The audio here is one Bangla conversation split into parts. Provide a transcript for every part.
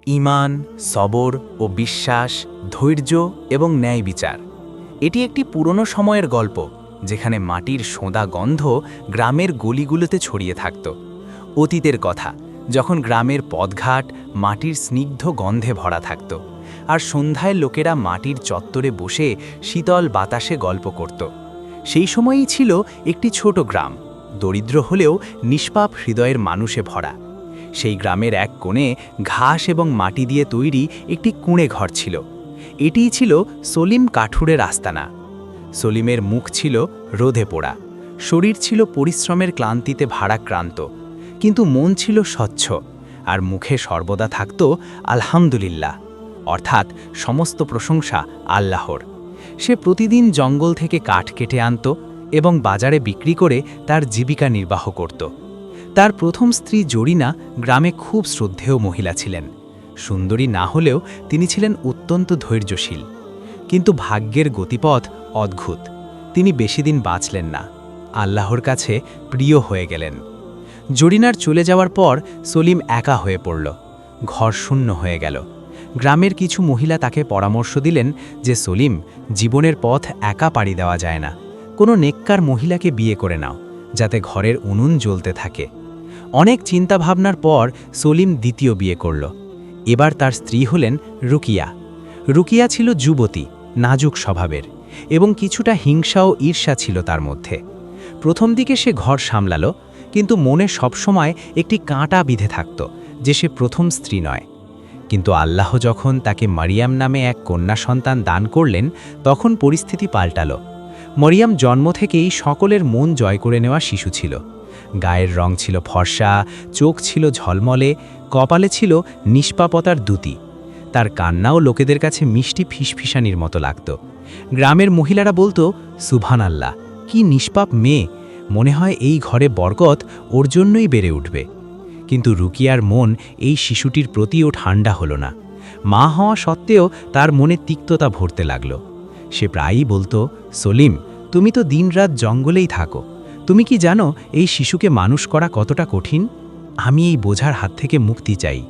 ঈমান, সবর ও বিশ্বাস, ধৈর্য এবং ন্যায় বিচার। এটি একটি পুরনো সময়ের গল্প, যেখানে মাটির সোঁদা গন্ধ গ্রামের গলিগুলোতে ছড়িয়ে থাকত। অতীতের কথা, যখন গ্রামের পথঘাট মাটির স্নিগ্ধ গন্ধে ভরা থাকত, আর সন্ধ্যায় লোকেরা মাটির চত্বরে বসে শীতল বাতাসে গল্প করত। সেই সময়ই ছিল একটি ছোট গ্রাম, দরিদ্র হলেও নিষ্পাপ হৃদয়ের মানুষে ভরা। সেই গ্রামের এক কোণে ঘাস এবং মাটি দিয়ে তৈরি একটি কুঁড়ে ঘর ছিল। এটিই ছিল সলিম কাঠুরের আস্তানা। সলিমের মুখ ছিল রোদে পোড়া, শরীর ছিল পরিশ্রমের ক্লান্তিতে ভারাক্রান্ত, কিন্তু মন ছিল স্বচ্ছ, আর মুখে সর্বদা থাকত আলহামদুলিল্লাহ, অর্থাৎ সমস্ত প্রশংসা আল্লাহর। সে প্রতিদিন জঙ্গল থেকে কাঠ কেটে আনত এবং বাজারে বিক্রি করে তার জীবিকা নির্বাহ করত। তার প্রথম স্ত্রী জরিনা গ্রামে খুব শ্রদ্ধেয় মহিলা ছিলেন। সুন্দরী না হলেও তিনি ছিলেন অত্যন্ত ধৈর্যশীল। কিন্তু ভাগ্যের গতিপথ অদ্ভুত। তিনি বেশিদিন বাঁচলেন না, আল্লাহর কাছে প্রিয় হয়ে গেলেন। জরিনার চলে যাওয়ার পর সলিম একা হয়ে পড়ল, ঘর শূন্য হয়ে গেল। গ্রামের কিছু মহিলা তাকে পরামর্শ দিলেন যে সলিম, জীবনের পথ একা পাড়ি দেওয়া যায় না, কোনো নেককার মহিলাকে বিয়ে করে নাও, যাতে ঘরের উনুন জ্বলতে থাকে। অনেক চিন্তাভাবনার পর সলিম দ্বিতীয় বিয়ে করল। এবার তার স্ত্রী হলেন রুকিয়া। রুকিয়া ছিল যুবতী, নাজুক স্বভাবের, এবং কিছুটা হিংসা ও ঈর্ষা ছিল তার মধ্যে। প্রথম দিকে সে ঘর সামলালো, কিন্তু মনে সবসময় একটি কাঁটা বিঁধে থাকত যে সে প্রথম স্ত্রী নয়। কিন্তু আল্লাহ যখন তাকে মারিয়াম নামে এক কন্যা সন্তান দান করলেন, তখন পরিস্থিতি পাল্টালো। মারিয়াম জন্ম থেকেই সকলের মন জয় করে নেওয়া শিশু ছিল। গায়ের রং ছিল ফর্সা, চোখ ছিল ঝলমলে, কপালে ছিল নিষ্পাপতার দ্যুতি। তার কান্নাও লোকেদের কাছে মিষ্টি ফিসফিসানির মতো লাগত। গ্রামের মহিলারা বলতো, সুবহানাল্লাহ, কি নিষ্পাপ মেয়ে, মনে হয় এই ঘরে বরকত ওর জন্যই বেড়ে উঠবে। কিন্তু রুকিয়ার মন এই শিশুটির প্রতিও ঠান্ডা হলো না। মা হওয়া সত্ত্বেও তার মনে তিক্ততা ভরতে লাগল। সে প্রায়ই বলতো, সলিম, তুমি তো দিনরাত জঙ্গলেই থাকো, তুমি কি জানো এই শিশুকে মানুষ করা কতটা কঠিন? আমি এই বোঝার হাত থেকে মুক্তি চাই।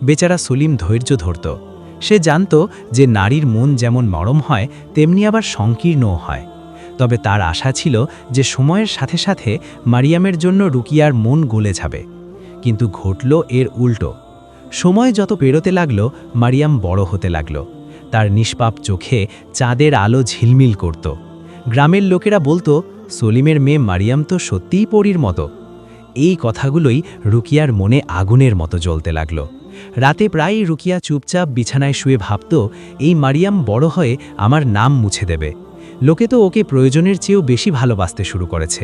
বেচারা সলিম ধৈর্য ধরত। সে জানত যে নারীর মন যেমন নরম হয়, তেমনি আবার সংকীর্ণও হয়। তবে তার আশা ছিল যে সময়ের সাথে সাথে মারিয়ামের জন্য রুকিয়ার মন গলে যাবে। কিন্তু ঘটল এর উল্টো। সময় যত পেরোতে লাগল, মারিয়াম বড় হতে লাগল। তার নিষ্পাপ চোখে চাঁদের আলো ঝিলমিল করত। গ্রামের লোকেরা বলতো, সলিমের মেয়ে মারিয়াম তো সত্যিই পরীর মতো। এই কথাগুলোই রুকিয়ার মনে আগুনের মতো জ্বলতে লাগল। রাতে প্রায়ই রুকিয়া চুপচাপ বিছানায় শুয়ে ভাবত, এই মারিয়াম বড় হয়ে আমার নাম মুছে দেবে। লোকে তো ওকে প্রয়োজনের চেয়েও বেশি ভালোবাসতে শুরু করেছে।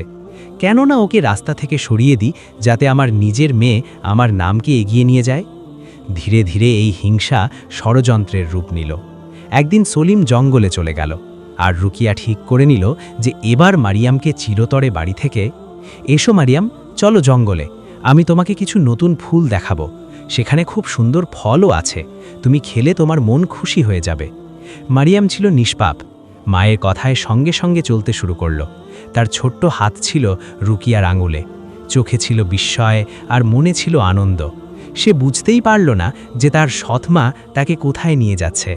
কেন না ওকে রাস্তা থেকে সরিয়ে দিই, যাতে আমার নিজের মেয়ে আমার নামকে এগিয়ে নিয়ে যায়। ধীরে ধীরে এই হিংসা ষড়যন্ত্রের রূপ নিল। একদিন সলিম জঙ্গলে চলে গেল, আর রুকিয়া ঠিক করে নিল যে এবার মারিয়ামকে চিরতরে বাড়ি থেকে, এসো মারিয়াম, চলো জঙ্গলে, আমি তোমাকে কিছু নতুন ফুল দেখাবো, সেখানে খুব সুন্দর ফলও আছে, তুমি খেলে তোমার মন খুশি হয়ে যাবে। মারিয়াম ছিল নিষ্পাপ, মায়ের কথায় সঙ্গে সঙ্গে চলতে শুরু করল। তার ছোট্ট হাত ছিল রুকিয়ার আঙুলে, চোখে ছিল বিস্ময় আর মনে ছিল আনন্দ। সে বুঝতেই পারল না যে তার সৎমা তাকে কোথায় নিয়ে যাচ্ছে।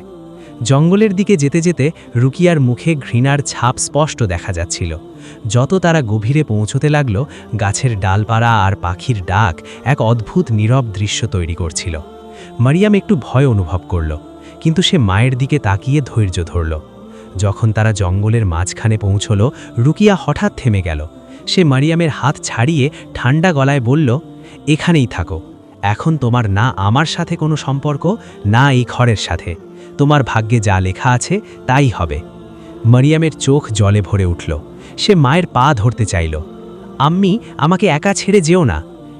জঙ্গলের দিকে যেতে যেতে রুকিয়ার মুখে ঘৃণার ছাপ স্পষ্ট দেখা যাচ্ছিল। যত তারা গভীরে পৌঁছতে লাগল, গাছের ডালপালা আর পাখির ডাক এক অদ্ভুত নীরব দৃশ্য তৈরি করছিল। মারিয়াম একটু ভয় অনুভব করল, কিন্তু সে মায়ের দিকে তাকিয়ে ধৈর্য ধরল। যখন তারা জঙ্গলের মাঝখানে পৌঁছল, রুকিয়া হঠাৎ থেমে গেল। সে মারিয়ামের হাত ছাড়িয়ে ঠান্ডা গলায় বলল, এখানেই থাকো, এখন তোমার না আমার সাথে কোনো সম্পর্ক, না এই ঘরের সাথে। তোমার ভাগ্যে যা লেখা আছে তাই হবে। মারিয়ামের চোখ জলে ভরে উঠল। সে মায়ের পা ধরতে চাইল। আম্মি, আমাকে একা ছেড়ে যেও না।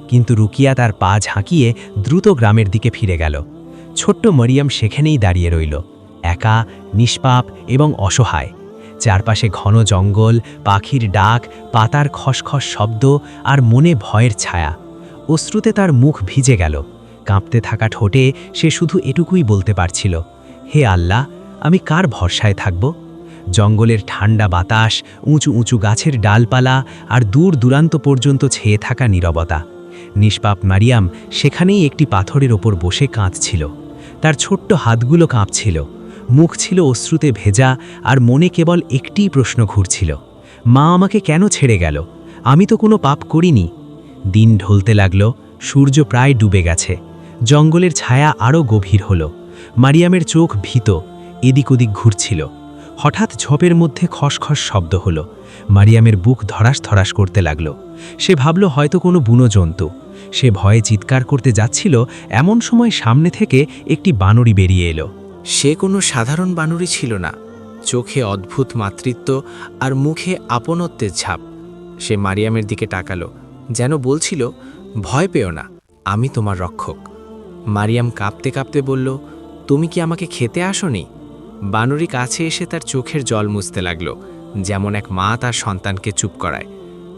কিন্তু রুকিয়া তার পা ঝাঁকিয়ে দ্রুত গ্রামের দিকে ফিরে গেল। ছোট্ট মারিয়াম সেখানেই দাঁড়িয়ে রইল, একা, নিষ্পাপ এবং অসহায়। চারপাশে ঘন জঙ্গল, পাখির ডাক, পাতার খসখস শব্দ আর মনে ভয়ের ছায়া। অশ্রুতে তার মুখ ভিজে গেল। কাঁপতে থাকা ঠোঁটে সে শুধু এটুকুই বলতে পারছিল, হে আল্লাহ, আমি কার ভরসায় থাকব? জঙ্গলের ঠান্ডা বাতাস, উঁচু উঁচু গাছের ডালপালা আর দূর দূরান্ত পর্যন্ত ছেয়ে থাকা নীরবতা। নিষ্পাপ মারিয়াম সেখানেই একটি পাথরের ওপর বসে কাঁদছিল। তার ছোট্ট হাতগুলো কাঁপছিল, মুখ ছিল অশ্রুতে ভেজা, আর মনে কেবল একটিই প্রশ্ন ঘুরছিল, মা আমাকে কেন ছেড়ে গেল? আমি তো কোনো পাপ করিনি। দিন ঢলতে লাগল, সূর্য প্রায় ডুবে গেছে, জঙ্গলের ছায়া আরও গভীর হল। মারিয়ামের চোখ ভীত, এদিক ওদিক ঘুরছিল। হঠাৎ ঝোপের মধ্যে খসখস শব্দ হলো। মারিয়ামের বুক ধড়াস ধড়াস করতে লাগল। সে ভাবল হয়তো কোনো বুনো জন্তু। সে ভয়ে চিৎকার করতে যাচ্ছিল, এমন সময় সামনে থেকে একটি বানরী বেরিয়ে এলো। সে কোনো সাধারণ বানরী ছিল না, চোখে অদ্ভুত মাতৃত্ব আর মুখে আপনত্বের ছাপ। সে মারিয়ামের দিকে তাকালো, যেন বলছিল, ভয় পেও না, আমি তোমার রক্ষক। মারিয়াম কাঁপতে কাঁপতে বলল, তুমি কি আমাকে খেতে আসোনি? বানরী কাছে এসে তার চোখের জল মুছতে লাগলো, যেমন এক মা তার সন্তানকে চুপ করায়।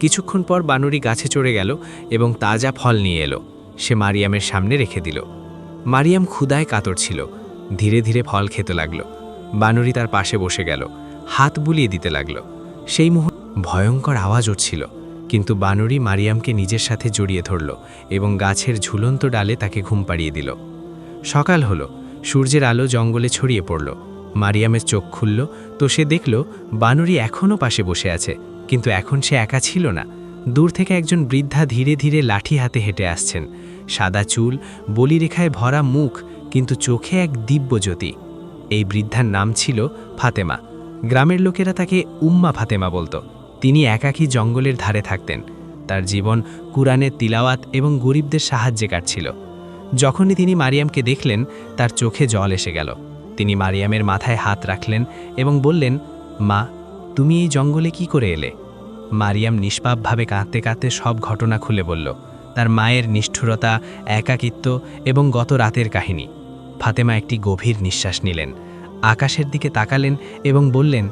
কিছুক্ষণ পর বানরী গাছে চড়ে গেল এবং তাজা ফল নিয়ে এলো। সে মারিয়ামের সামনে রেখে দিল। মারিয়াম ক্ষুধায় কাতর ছিল, ধীরে ধীরে ফল খেতে লাগলো। বানরী তার পাশে বসে গেল, হাত বুলিয়ে দিতে লাগলো। সেই মুহূর্তে ভয়ঙ্কর আওয়াজ উঠছিল, কিন্তু বানরী মারিয়ামকে নিজের সাথে জড়িয়ে ধরল এবং গাছের ঝুলন্ত ডালে তাকে ঘুম পাড়িয়ে দিল। সকাল হলো, সূর্যের আলো জঙ্গলে ছড়িয়ে পড়ল। মারিয়ামের চোখ খুলল তো সে দেখল বানরী এখনও পাশে বসে আছে, কিন্তু এখন সে একা ছিল না। দূর থেকে একজন বৃদ্ধা ধীরে ধীরে লাঠি হাতে হেঁটে আসছেন। সাদা চুল, বলিরেখায় ভরা মুখ, কিন্তু চোখে এক দিব্যজ্যোতি। এই বৃদ্ধার নাম ছিল ফাতেমা। গ্রামের লোকেরা তাকে উম্মা ফাতেমা বলতো। তিনি একাকী জঙ্গলের ধারে থাকতেন। তার জীবন কুরআনের তিলাওয়াত এবং গরিবদের সাহায্যে কাটছিল। যখনই তিনি মারিয়ামকে দেখলেন, তার চোখে জল এসে গেল। তিনি মারিয়ামের মাথায় হাত রাখলেন এবং বললেন, মা, তুমি এই জঙ্গলে কি করে এলে? মারিয়াম নিষ্পাপভাবে কাঁদতে কাঁদতে সব ঘটনা খুলে বলল, তার মায়ের নিষ্ঠুরতা, একাকিত্ব এবং গত রাতের কাহিনী। ফাতেমা একটি গভীর নিঃশ্বাস নিলেন, আকাশের দিকে তাকালেন এবং বললেন,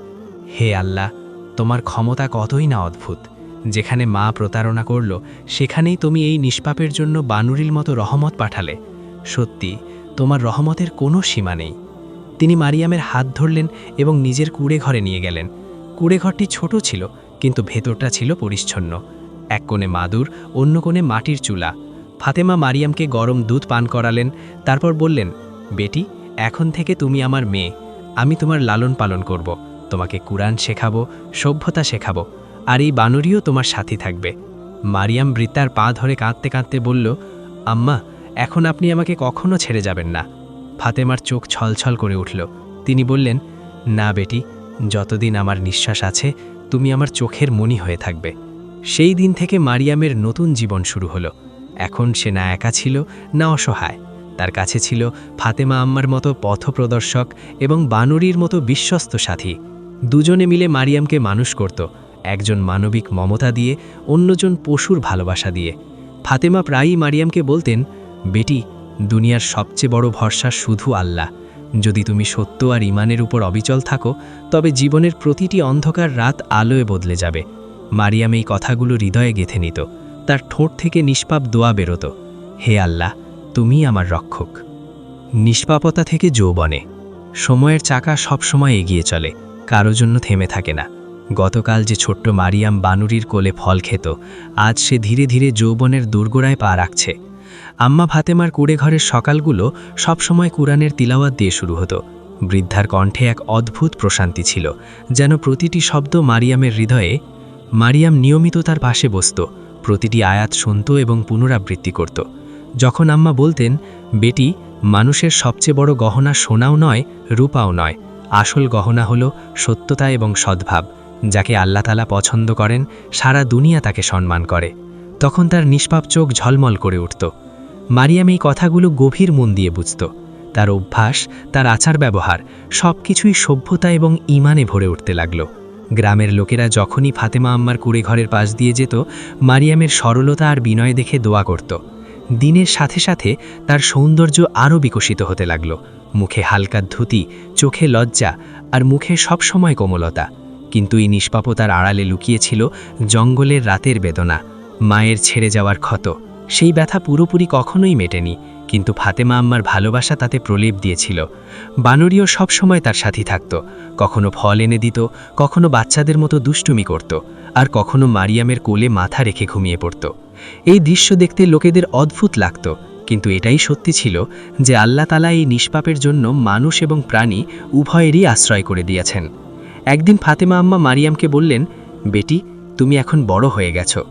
হে আল্লাহ, তোমার ক্ষমতা কতই না অদ্ভুত। যেখানে মা প্রতারণা করল, সেখানেই তুমি এই নিষ্পাপের জন্য বানরীর মতো রহমত পাঠালে। সত্যি, তোমার রহমতের কোনো সীমা নেই। তিনি মারিয়ামের হাত ধরলেন এবং নিজের কুঁড়ে ঘরে নিয়ে গেলেন। কুঁড়ে ঘরটি ছোট ছিল, কিন্তু ভেতরটা ছিল পরিচ্ছন্ন। এক কোণে মাদুর, অন্য কোণে মাটির চুলা। ফাতেমা মারিয়ামকে গরম দুধ পান করালেন, তারপর বললেন, বেটি, এখন থেকে তুমি আমার মেয়ে। আমি তোমার লালন পালন করব, তোমাকে কুরআন শেখাবো, সভ্যতা শেখাবো, আর এই বানরীও তোমার সাথী থাকবে। মারিয়াম বৃত্তার পা ধরে কাঁদতে কাঁদতে বলল, আম্মা, এখন আপনি আমাকে কখনো ছেড়ে যাবেন না। ফাতেমার চোখ ছলছল করে উঠল। তিনি বললেন, না বেটি, যতদিন আমার নিঃশ্বাস আছে তুমি আমার চোখের মণি হয়ে থাকবে। সেই দিন থেকে মারিয়ামের নতুন জীবন শুরু হলো। এখন সে না একা ছিল, না অসহায়। তার কাছে ছিল ফাতেমা আম্মার মতো পথপ্রদর্শক এবং বানরীর মতো বিশ্বস্ত সাথী। দুজনে মিলে মারিয়ামকে মানুষ করত, একজন মানবিক মমতা দিয়ে, অন্যজন পশুর ভালোবাসা দিয়ে। ফাতেমা প্রায়ই মারিয়ামকে বলতেন, বেটি, দুনিয়ার সবচেয়ে বড় ভরসা শুধু আল্লাহ। যদি তুমি সত্য আর ঈমানের উপর অবিচল থাকো, তবে জীবনের প্রতিটি অন্ধকার রাত আলোয় বদলে যাবে। মারিয়াম এই কথাগুলো হৃদয়ে গেঁথে নিত। তার ঠোঁট থেকে নিষ্পাপ দোয়া বেরোত, হে আল্লাহ, তুমিই আমার রক্ষক। নিষ্পাপতা থেকে যৌবনে। সময়ের চাকা সবসময় এগিয়ে চলে, কারো জন্য থেমে থাকে না। গতকাল যে ছোট্ট মারিয়াম বানরীর কোলে ফল খেত, আজ সে ধীরে ধীরে যৌবনের দোরগোড়ায় পা রাখছে। আম্মা ফাতেমার কুঁড়ে ঘরের সকালগুলো সবসময় কুরআনের তিলাওয়াত দিয়ে শুরু হতো। বৃদ্ধার কণ্ঠে এক অদ্ভুত প্রশান্তি ছিল, যেন প্রতিটি শব্দ মারিয়ামের হৃদয়ে। মারিয়াম নিয়মিত তার পাশে বসত, প্রতিটি আয়াত শুনত এবং পুনরাবৃত্তি করত। যখন আম্মা বলতেন, বেটি, মানুষের সবচেয়ে বড় গহনা সোনাও নয়, রূপাও নয়, আসল গহনা হলো সত্যতা এবং সদ্ভাব। যাকে আল্লাহ তাআলা পছন্দ করেন, সারা দুনিয়া তাকে সম্মান করে। তখন তার নিষ্পাপ চোখ ঝলমল করে উঠত। মারিয়াম এই কথাগুলো গভীর মন দিয়ে বুঝত। তার অভ্যাস, তার আচার ব্যবহার, সব কিছুই সভ্যতা এবং ঈমানে ভরে উঠতে লাগল। গ্রামের লোকেরা যখনই ফাতেমা আম্মার কুঁড়ে ঘরের পাশ দিয়ে যেত, মারিয়ামের সরলতা আর বিনয় দেখে দোয়া করত। দিনের সাথে সাথে তার সৌন্দর্য আরও বিকশিত হতে লাগল। মুখে হালকা ধুতি, চোখে লজ্জা, আর মুখে সবসময় কোমলতা। কিন্তু এই নিষ্পাপতার আড়ালে লুকিয়েছিল জঙ্গলের রাতের বেদনা, মায়ের ছেড়ে যাওয়ার ক্ষত। সেই ব্যথা পুরোপুরি কখনোই মেটেনি, কিন্তু ফাতেমা আম্মার ভালোবাসা তাতে প্রলেপ দিয়েছিল। বানরীও সবসময় তার সাথী থাকত, কখনো ফল এনে দিত, কখনো বাচ্চাদের মতো দুষ্টুমি করত, আর কখনো মারিয়ামের কোলে মাথা রেখে ঘুমিয়ে পড়ত। এই দৃশ্য দেখতে লোকেদের অদ্ভুত লাগত, কিন্তু এটাই সত্যি ছিল যে আল্লাহ তাআলা এই নিষ্পাপের জন্য মানুষ এবং প্রাণী উভয়েরই আশ্রয় করে দিয়েছেন। একদিন ফাতেমা আম্মা মারিয়ামকে বললেন, বেটি, তুমি এখন বড় হয়ে গেছো,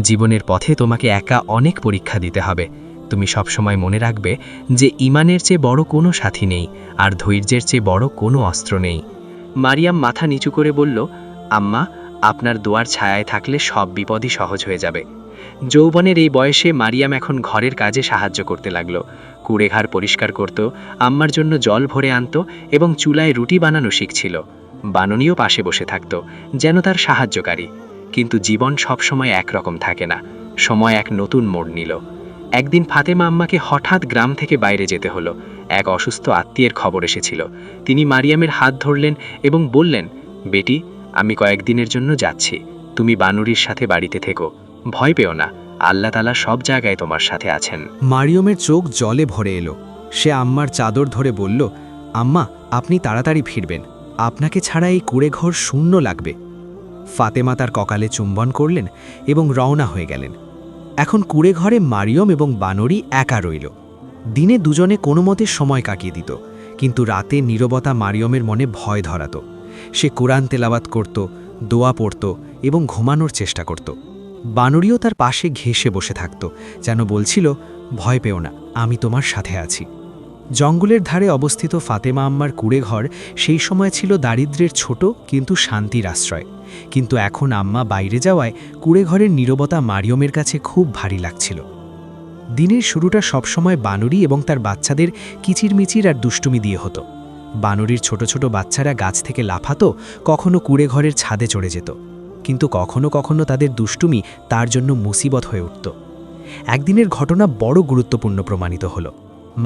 জীবনের পথে তোমাকে একা অনেক পরীক্ষা দিতে হবে। তুমি সবসময় মনে রাখবে যে ঈমানের চেয়ে বড় কোনো সাথী নেই, আর ধৈর্যের চেয়ে বড় কোনো অস্ত্র নেই। মারিয়াম মাথা নিচু করে বলল, আম্মা, আপনার দোয়ার ছায়ায় থাকলে সব বিপদই সহজ হয়ে যাবে। যৌবনের এই বয়সে মারিয়াম এখন ঘরের কাজে সাহায্য করতে লাগলো। কুড়েঘর পরিষ্কার করত, আম্মার জন্য জল ভরে আনত এবং চুলায় রুটি বানানো শিখছিল। বাননীও পাশে বসে থাকত, যেন তার সাহায্যকারী। কিন্তু জীবন সবসময় একরকম থাকে না, সময় এক নতুন মোড় নিল। একদিন ফাতেমা আম্মাকে হঠাৎ গ্রাম থেকে বাইরে যেতে হলো। এক অসুস্থ আত্মীয়ের খবর এসেছিল। তিনি মারিয়ামের হাত ধরলেন এবং বললেন, বেটি, আমি কয়েকদিনের জন্য যাচ্ছি, তুমি বানরীর সাথে বাড়িতে থেকো, ভয় পেও না, আল্লাহ তাআলা সব জায়গায় তোমার সাথে আছেন। মারিয়মের চোখ জলে ভরে এলো। সে আম্মার চাদর ধরে বলল, আম্মা, আপনি তাড়াতাড়ি ফিরবেন, আপনাকে ছাড়া এই কুঁড়েঘর শূন্য লাগবে। ফাতেমা তার ককালে চুম্বন করলেন এবং রওনা হয়ে গেলেন। এখন কুঁড়েঘরে মারিয়ম এবং বানরী একা রইল। দিনে দুজনে কোনো মতে সময় কাটিয়ে দিত, কিন্তু রাতে নীরবতা মারিয়মের মনে ভয় ধরাত। সে কোরআন তেলাওয়াত করত, দোয়া পড়ত এবং ঘুমানোর চেষ্টা করত। বানরীও তার পাশে ঘেঁষে বসে থাকত, যেন বলছিল, ভয় পেও না, আমি তোমার সাথে আছি। জঙ্গলের ধারে অবস্থিত ফাতেমা আম্মার কুঁড়েঘর সেই সময় ছিল দারিদ্র্যের ছোট কিন্তু শান্তির আশ্রয়। কিন্তু এখন আম্মা বাইরে যাওয়ায় কুঁড়েঘরের নীরবতা মারিয়মের কাছে খুব ভারী লাগছিল। দিনের শুরুটা সবসময় বানরী এবং তার বাচ্চাদের কিচিরমিচির আর দুষ্টুমি দিয়ে হতো। বানরীর ছোট ছোট বাচ্চারা গাছ থেকে লাফাতো, কখনো কুঁড়েঘরের ছাদে চড়ে যেত, কিন্তু কখনো কখনো তাদের দুষ্টুমি তার জন্য মুসিবত হয়ে উঠত। একদিনের ঘটনা বড় গুরুত্বপূর্ণ প্রমাণিত হলো।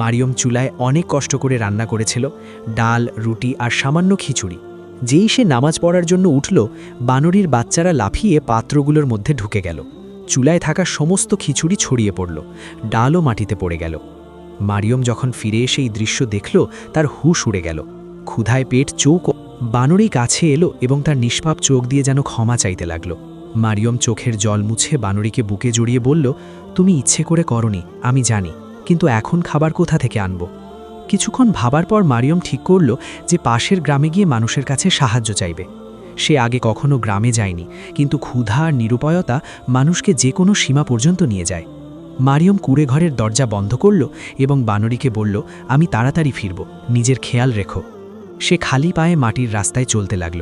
মারিয়ম চুলায় অনেক কষ্ট করে রান্না করেছিল, ডাল, রুটি আর সামান্য খিচুড়ি। যেই সে নামাজ পড়ার জন্য উঠল, বানরীর বাচ্চারা লাফিয়ে পাত্রগুলোর মধ্যে ঢুকে গেল। চুলায় থাকা সমস্ত খিচুড়ি ছড়িয়ে পড়ল, ডালও মাটিতে পড়ে গেল। মারিয়ম যখন ফিরে এসে এই দৃশ্য দেখল, তার হুঁশ উড়ে গেল। ক্ষুধায় পেট চোখ। বানরী কাছে এলো এবং তার নিষ্পাপ চোখ দিয়ে যেন ক্ষমা চাইতে লাগল। মারিয়ম চোখের জল মুছে বানরীকে বুকে জড়িয়ে বলল, তুমি ইচ্ছে করে করনি, আমি জানি, কিন্তু এখন খাবার কোথা থেকে আনব? কিছুক্ষণ ভাবার পর মারিয়ম ঠিক করল যে পাশের গ্রামে গিয়ে মানুষের কাছে সাহায্য চাইবে। সে আগে কখনো গ্রামে যায়নি, কিন্তু ক্ষুধা আর নিরুপায়তা মানুষকে যে কোনো সীমা পর্যন্ত নিয়ে যায়। মারিয়ম কুঁড়েঘরের দরজা বন্ধ করল এবং বানরীকে বলল, আমি তাড়াতাড়ি ফিরব, নিজের খেয়াল রেখো। সে খালি পায়ে মাটির রাস্তায় চলতে লাগল।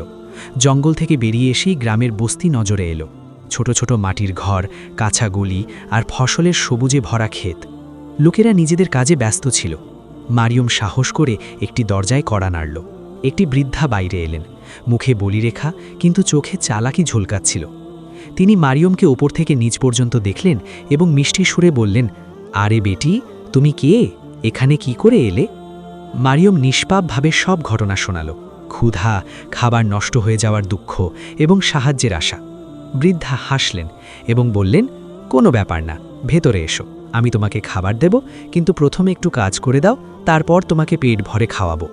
জঙ্গল থেকে বেরিয়ে এসেই গ্রামের বস্তি নজরে এলো। ছোট ছোট মাটির ঘর, কাঁচা গলি আর ফসলের সবুজে ভরা ক্ষেত। লোকেরা নিজেদের কাজে ব্যস্ত ছিল। মারিয়ম সাহস করে একটি দরজায় কড়া নাড়ল। একটি বৃদ্ধা বাইরে এলেন, মুখে বলিরেখা, কিন্তু চোখে চালাকি ঝলকাচ্ছিল। তিনি মারিয়মকে ওপর থেকে নিচ পর্যন্ত দেখলেন এবং মিষ্টি সুরে বললেন, আরে বেটি, তুমি কে? এখানে কি করে এলে? মারিয়ম নিষ্পাপভাবে সব ঘটনা শোনাল, ক্ষুধা, খাবার নষ্ট হয়ে যাওয়ার দুঃখ এবং সাহায্যের আশা। বৃদ্ধা হাসলেন এবং বললেন, কোনো ব্যাপার না, ভেতরে এসো, আমি তোমাকে খাবার দেব, কিন্তু প্রথমে একটু কাজ করে দাও, তারপর তোমাকে পেট ভরে খাওয়াবো।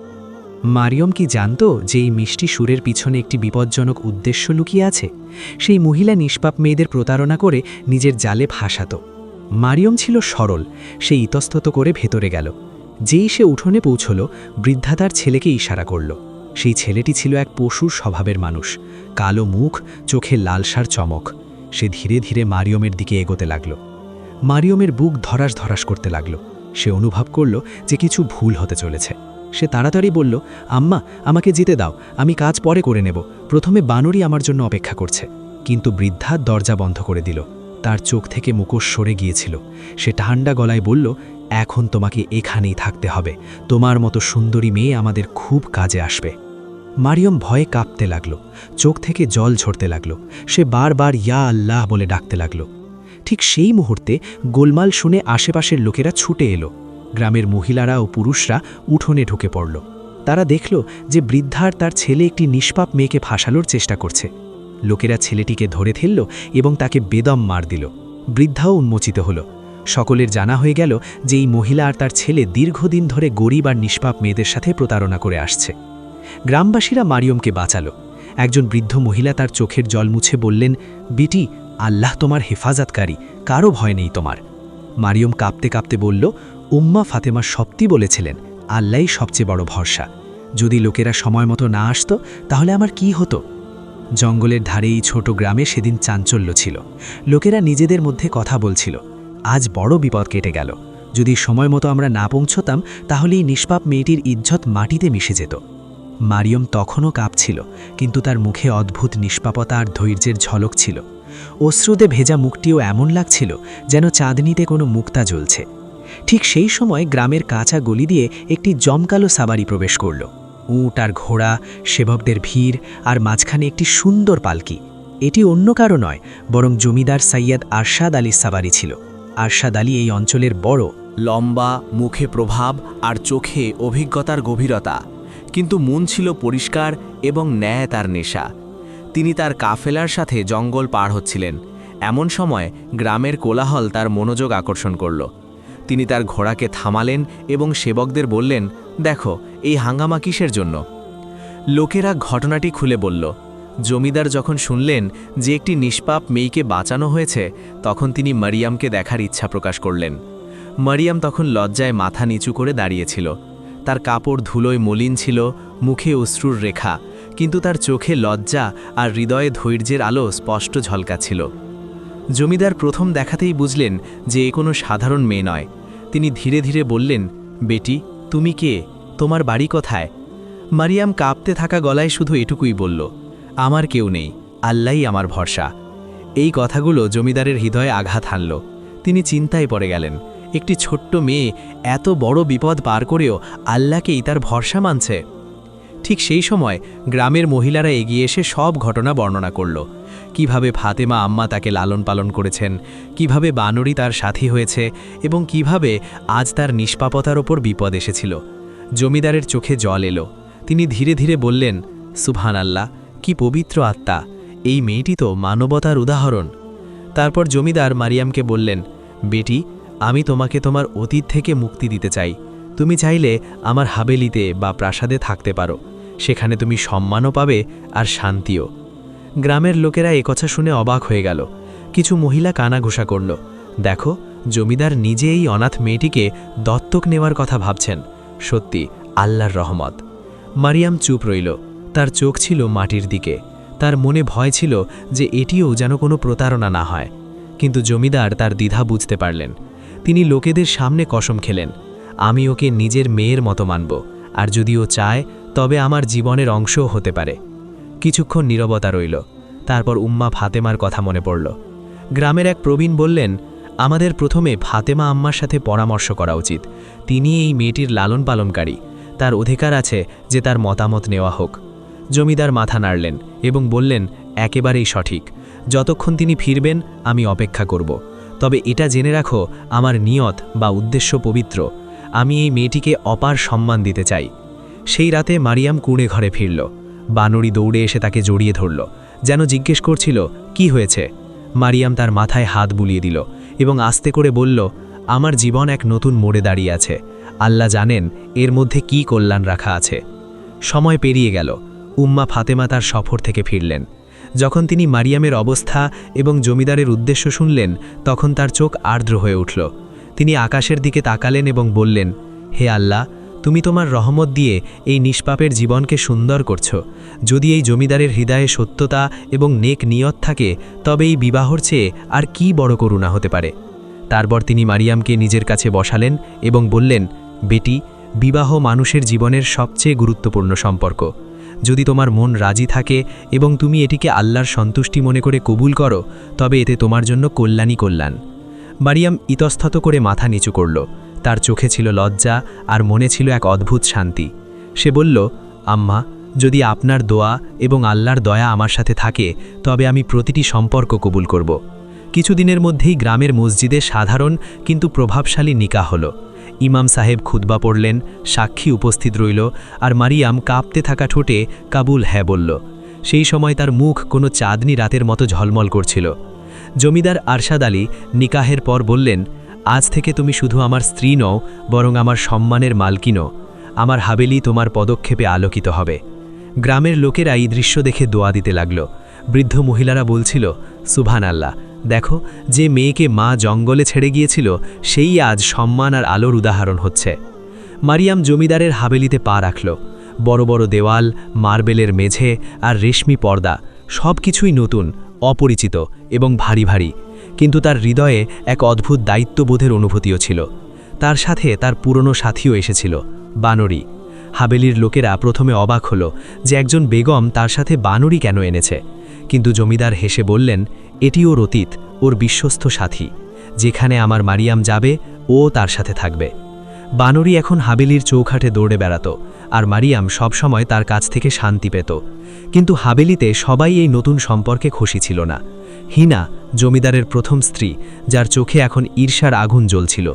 মারিয়ম কি জানত যে এই মিষ্টি সুরের পিছনে একটি বিপজ্জনক উদ্দেশ্য লুকিয়ে আছে? সেই মহিলা নিষ্পাপ মেয়েদের প্রতারণা করে নিজের জালে ফাঁসাত। মারিয়ম ছিল সরল, সে ইতস্তত করে ভেতরে গেল। যেই সে উঠোনে পৌঁছল, বৃদ্ধা তার ছেলেকে ইশারা করল। সেই ছেলেটি ছিল এক পশুর স্বভাবের মানুষ, কালো মুখ, চোখে লালসার চমক। সে ধীরে ধীরে মারিয়মের দিকে এগোতে লাগল। মারিয়মের বুক ধরাস ধরাস করতে লাগল। সে অনুভব করল যে কিছু ভুল হতে চলেছে। সে তাড়াতাড়ি বলল, আম্মা, আমাকে যেতে দাও, আমি কাজ পরে করে নেব, প্রথমে বানরী আমার জন্য অপেক্ষা করছে। কিন্তু বৃদ্ধা দরজা বন্ধ করে দিল। তার চোখ থেকে মুখোশ সরে গিয়েছিল। সে ঠান্ডা গলায় বলল, এখন তোমাকে এখানেই থাকতে হবে, তোমার মতো সুন্দরী মেয়ে আমাদের খুব কাজে আসবে। মারিয়ম ভয়ে কাঁপতে লাগল, চোখ থেকে জল ঝরতে লাগল। সে বারবার ইয়া আল্লাহ বলে ডাকতে লাগল। ঠিক সেই মুহূর্তে গোলমাল শুনে আশেপাশের লোকেরা ছুটে এলো। গ্রামের মহিলারা ও পুরুষরা উঠোনে ঢুকে পড়ল। তারা দেখল যে বৃদ্ধার তার ছেলে একটি নিষ্পাপ মেয়েকে ফাঁসানোর চেষ্টা করছে। লোকেরা ছেলেটিকে ধরে ফেলল এবং তাকে বেদম মার দিল। বৃদ্ধাও উন্মোচিত হল। সকলের জানা হয়ে গেল যে এই মহিলা আর তার ছেলে দীর্ঘদিন ধরে গরিব আর নিষ্পাপ মেয়েদের সাথে প্রতারণা করে আসছে। গ্রামবাসীরা মারিয়মকে বাঁচালো। একজন বৃদ্ধ মহিলা তার চোখের জল মুছে বললেন, বিটি, আল্লাহ তোমার হেফাজতকারী, কারো ভয় নেই তোমার। মারিয়ম কাঁপতে কাঁপতে বলল, ফাতেমা সত্যি বলেছিলেন, আল্লাহই সবচেয়ে বড় ভরসা। যদি লোকেরা সময় মতো না আসতো তাহলে আমার কি হতো? জঙ্গলের ধারে এই ছোট গ্রামে সেদিন চাঞ্চল্য ছিল। লোকেরা নিজেদের মধ্যে কথা বলছিল, আজ বড় বিপদ কেটে গেল। যদি সময় মতো আমরা না পৌঁছতাম তাহলে এই নিষ্পাপ মেয়েটির ইজ্জত মাটিতে মিশে যেত। মারিয়ম তখনও কাঁপছিল, কিন্তু তার মুখে অদ্ভুত নিষ্পাপতা আর ধৈর্যের ঝলক ছিল। অশ্রুতে ভেজা মুখটিও এমন লাগছিল যেন চাঁদনিতে কোনো মুক্তা জ্বলছে। ঠিক সেই সময় গ্রামের কাঁচা গলি দিয়ে একটি জমকালো সাবারি প্রবেশ করল। উট আর ঘোড়া, সেবকদের ভিড়, আর মাঝখানে একটি সুন্দর পালকি। এটি অন্য কারো নয়, বরং জমিদার সৈয়দ আরশাদ আলীর সাবারি ছিল। আরশাদ আলী এই অঞ্চলের বড়। লম্বা, মুখে প্রভাব আর চোখে অভিজ্ঞতার গভীরতা, কিন্তু মন ছিল পরিষ্কার এবং ন্যায় তার নেশা। তিনি তার কাফেলার সাথে জঙ্গল পার হচ্ছিলেন। এমন সময় গ্রামের কোলাহল তার মনোযোগ আকর্ষণ করল। তিনি তার ঘোড়াকে থামালেন এবং সেবকদের বললেন, দেখো এই হাঙ্গামা কিসের জন্য? লোকেরা ঘটনাটি খুলে বলল। জমিদার যখন শুনলেন যে একটি নিষ্পাপ মেয়েকে বাঁচানো হয়েছে, তখন তিনি মারিয়ামকে দেখার ইচ্ছা প্রকাশ করলেন। মারিয়াম তখন লজ্জায় মাথা নিচু করে দাঁড়িয়েছিল। তার কাপড় ধুলোয় মলিন ছিল, মুখে অশ্রুর রেখা, কিন্তু তার চোখে লজ্জা আর হৃদয়ে ধৈর্যের আলো স্পষ্ট ঝলকাচ্ছিল। জমিদার প্রথম দেখাতেই বুঝলেন যে এ কোনো সাধারণ মেয়ে নয়। তিনি ধীরে ধীরে বললেন, বেটি, তুমি কে? তোমার বাড়ি কোথায়? মারিয়াম কাঁপতে থাকা গলায় শুধু এটুকুই বলল, আমার কেউ নেই, আল্লাহই আমার ভরসা। এই কথাগুলো জমিদারের হৃদয়ে আঘাত হানল। তিনি চিন্তায় পড়ে গেলেন, একটি ছোট্ট মেয়ে এত বড় বিপদ পার করেও আল্লাহকেই তার ভরসা মানছে। ঠিক সেই সময় গ্রামের মহিলারা এগিয়ে এসে সব ঘটনা বর্ণনা করল। কিভাবে ফাতেমা আম্মা তাকে লালন পালন করেছেন, কিভাবে বানরী তার সাথী হয়েছে, এবং কিভাবে আজ তার নিষ্পাপতার ওপর বিপদ এসেছিল। জমিদারের চোখে জল এলো। তিনি ধীরে ধীরে বললেন, সুবহানাল্লাহ, কি পবিত্র আত্মা! এই মেয়েটি তো মানবতার উদাহরণ। তারপর জমিদার মারিয়ামকে বললেন, বেটি, আমি তোমাকে তোমার অতীত থেকে মুক্তি দিতে চাই। তুমি চাইলে আমার হাবেলিতে বা প্রাসাদে থাকতে পারো। সেখানে তুমি সম্মানও পাবে আর শান্তিও। গ্রামের লোকেরা একথা শুনে অবাক হয়ে গেল। কিছু মহিলা কানাঘুষা করল। দেখো, জমিদার নিজে এই অনাথ মেয়েটিকে দত্তক নেওয়ার কথা ভাবছেন। সত্যি আল্লাহর রহমত। মারিয়াম চুপ রইল। তার চোখ ছিল মাটির দিকে। তার মনে ভয় ছিল যে এটিও যেন কোনো প্রতারণা না হয়। কিন্তু জমিদার তার দ্বিধা বুঝতে পারলেন। তিনি লোকেদের সামনে কসম খেলেন, আমি ওকে নিজের মেয়ের মতো মানব, আর যদি ও চায় তবে আমার জীবনের অংশও হতে পারে। কিছুক্ষণ নীরবতা রইল। তারপর ফাতেমার কথা মনে পড়ল। গ্রামের এক প্রবীণ বললেন, আমাদের প্রথমে ফাতেমা আম্মার সাথে পরামর্শ করা উচিত। তিনি এই মেয়েটির লালন পালনকারী। তার অধিকার আছে যে তার মতামত নেওয়া হোক। জমিদার মাথা নাড়লেন এবং বললেন, একেবারেই সঠিক। যতক্ষণ তিনি ফিরবেন আমি অপেক্ষা করব। তবে এটা জেনে রাখো, আমার নিয়ত বা উদ্দেশ্য পবিত্র। আমি এই মেয়েটিকে অপার সম্মান দিতে চাই। সেই রাতে মারিয়াম কুঁড়ে ঘরে ফিরল। বানরী দৌড়ে এসে তাকে জড়িয়ে ধরল, যেন জিজ্ঞেস করছিল, কি হয়েছে? মারিয়াম তার মাথায় হাত বুলিয়ে দিল এবং আস্তে করে বলল, আমার জীবন এক নতুন মোড়ে দাঁড়িয়ে আছে। আল্লাহ জানেন এর মধ্যে কি কল্যাণ রাখা আছে। সময় পেরিয়ে গেল। ফাতেমা তার সফর থেকে ফিরলেন। যখন তিনি মারিয়ামের অবস্থা এবং জমিদারের উদ্দেশ্য শুনলেন, তখন তার চোখ আর্দ্র হয়ে উঠল। তিনি আকাশের দিকে তাকালেন এবং বললেন, হে আল্লাহ, তুমি তোমার রহমত দিয়ে এই নিষ্পাপের জীবনকে সুন্দর করছো। যদি এই জমিদারের হৃদয়ে সত্যতা এবং নেক নিয়ত থাকে, তবে এই বিবাহর চেয়ে আর কি বড় করুণা হতে পারে। তারপর তিনি মারিয়ামকে নিজের কাছে বসালেন এবং বললেন, বেটি, বিবাহ মানুষের জীবনের সবচেয়ে গুরুত্বপূর্ণ সম্পর্ক। যদি তোমার মন রাজি থাকে এবং তুমি এটিকে আল্লাহর সন্তুষ্টি মনে করে কবুল করো, তবে এতে তোমার জন্য কল্যাণই কল্যাণ। মারিয়াম ইতস্তত করে মাথা নিচু করল। তার চোখে ছিল লজ্জা আর মনে ছিল এক অদ্ভুত শান্তি। সে বলল, আম্মা, যদি আপনার দোয়া এবং আল্লাহর দয়া আমার সাথে থাকে, তবে আমি প্রতিটি সম্পর্ক কবুল করব। কিছুদিনের মধ্যেই গ্রামের মসজিদে সাধারণ কিন্তু প্রভাবশালী নিকাহ হল। ইমাম সাহেব খুতবা পড়লেন, সাক্ষী উপস্থিত রইল, আর মারিয়াম কাঁপতে থাকা ঠোঁটে কাবুল হ্যাঁ বলল। সেই সময় তার মুখ কোনো চাঁদনি রাতের মতো ঝলমল করছিল। জমিদার আরশাদ আলী নিকাহের পর বললেন, আজ থেকে তুমি শুধু আমার স্ত্রী নও, বরং আমার সম্মানের মালকিনও। আমার হাবেলি তোমার পদক্ষেপে আলোকিত হবে। গ্রামের লোকেরা এই দৃশ্য দেখে দোয়া দিতে লাগল। বৃদ্ধ মহিলারা বলছিল, সুবহানাল্লাহ, দেখো, যে মেয়েকে মা জঙ্গলে ছেড়ে গিয়েছিল সেই আজ সম্মান আর আলোর উদাহরণ হচ্ছে। মারিয়াম জমিদারের হাবেলিতে পা রাখল। বড় বড় দেওয়াল, মার্বেলের মেঝে আর রেশমি পর্দা, সব কিছুই নতুন, অপরিচিত এবং ভারী ভারী, কিন্তু তার হৃদয়ে এক অদ্ভুত দায়িত্ববোধের অনুভূতিও ছিল। তার সাথে তার পুরনো সাথীও এসেছিল, বানরী। হাবেলির লোকেরা প্রথমে অবাক হলো যে একজন বেগম তার সাথে বানরী কেন এনেছে, কিন্তু জমিদার হেসে বললেন, এটি ওর অতীত, ওর বিশ্বস্ত সাথী। যেখানে আমার মারিয়াম যাবে, ও তার সাথে থাকবে। বানরী এখন হাবেলির চৌখাটে দৌড়ে বেড়াত, আর মারিয়াম সবসময় তার কাছ থেকে শান্তি পেত। কিন্তু হাবেলিতে সবাই এই নতুন সম্পর্কে খুশি ছিল না। হিনা, জমিদারের প্রথম স্ত্রী, যার চোখে এখন ঈর্ষার আগুন জ্বলছিল,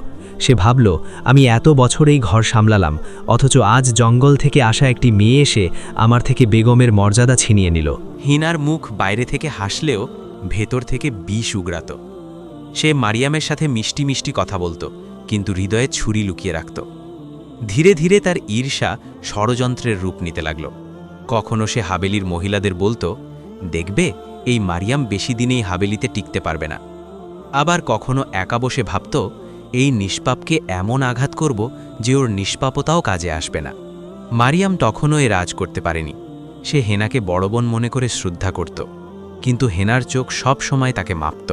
সে ভাবল, আমি এত বছর এই ঘর সামলালাম, অথচ আজ জঙ্গল থেকে আসা একটি মেয়ে এসে আমার থেকে বেগমের মর্যাদা ছিনিয়ে নিল। হিনার মুখ বাইরে থেকে হাসলেও ভেতর থেকে বিষ উগড়াত। সে মারিয়ামের সাথে মিষ্টি মিষ্টি কথা বলতো, কিন্তু হৃদয়ে ছুরি লুকিয়ে রাখত। ধীরে ধীরে তার ঈর্ষা ষড়যন্ত্রের রূপ নিতে লাগল। কখনো সে হাবেলির মহিলাদের বলতো, দেখবে এই মারিয়াম বেশি দিনেই হাবেলিতে টিকতে পারবে না। আবার কখনো একা বসে ভাবত, এই নিষ্পাপকে এমন আঘাত করব যে ওর নিষ্পাপতাও কাজে আসবে না। মারিয়াম তখনও এ রাজ করতে পারেনি। সে হেনাকে বড় বোন মনে করে শ্রদ্ধা করত, কিন্তু হেনার চোখ সব সময় তাকে মাপত,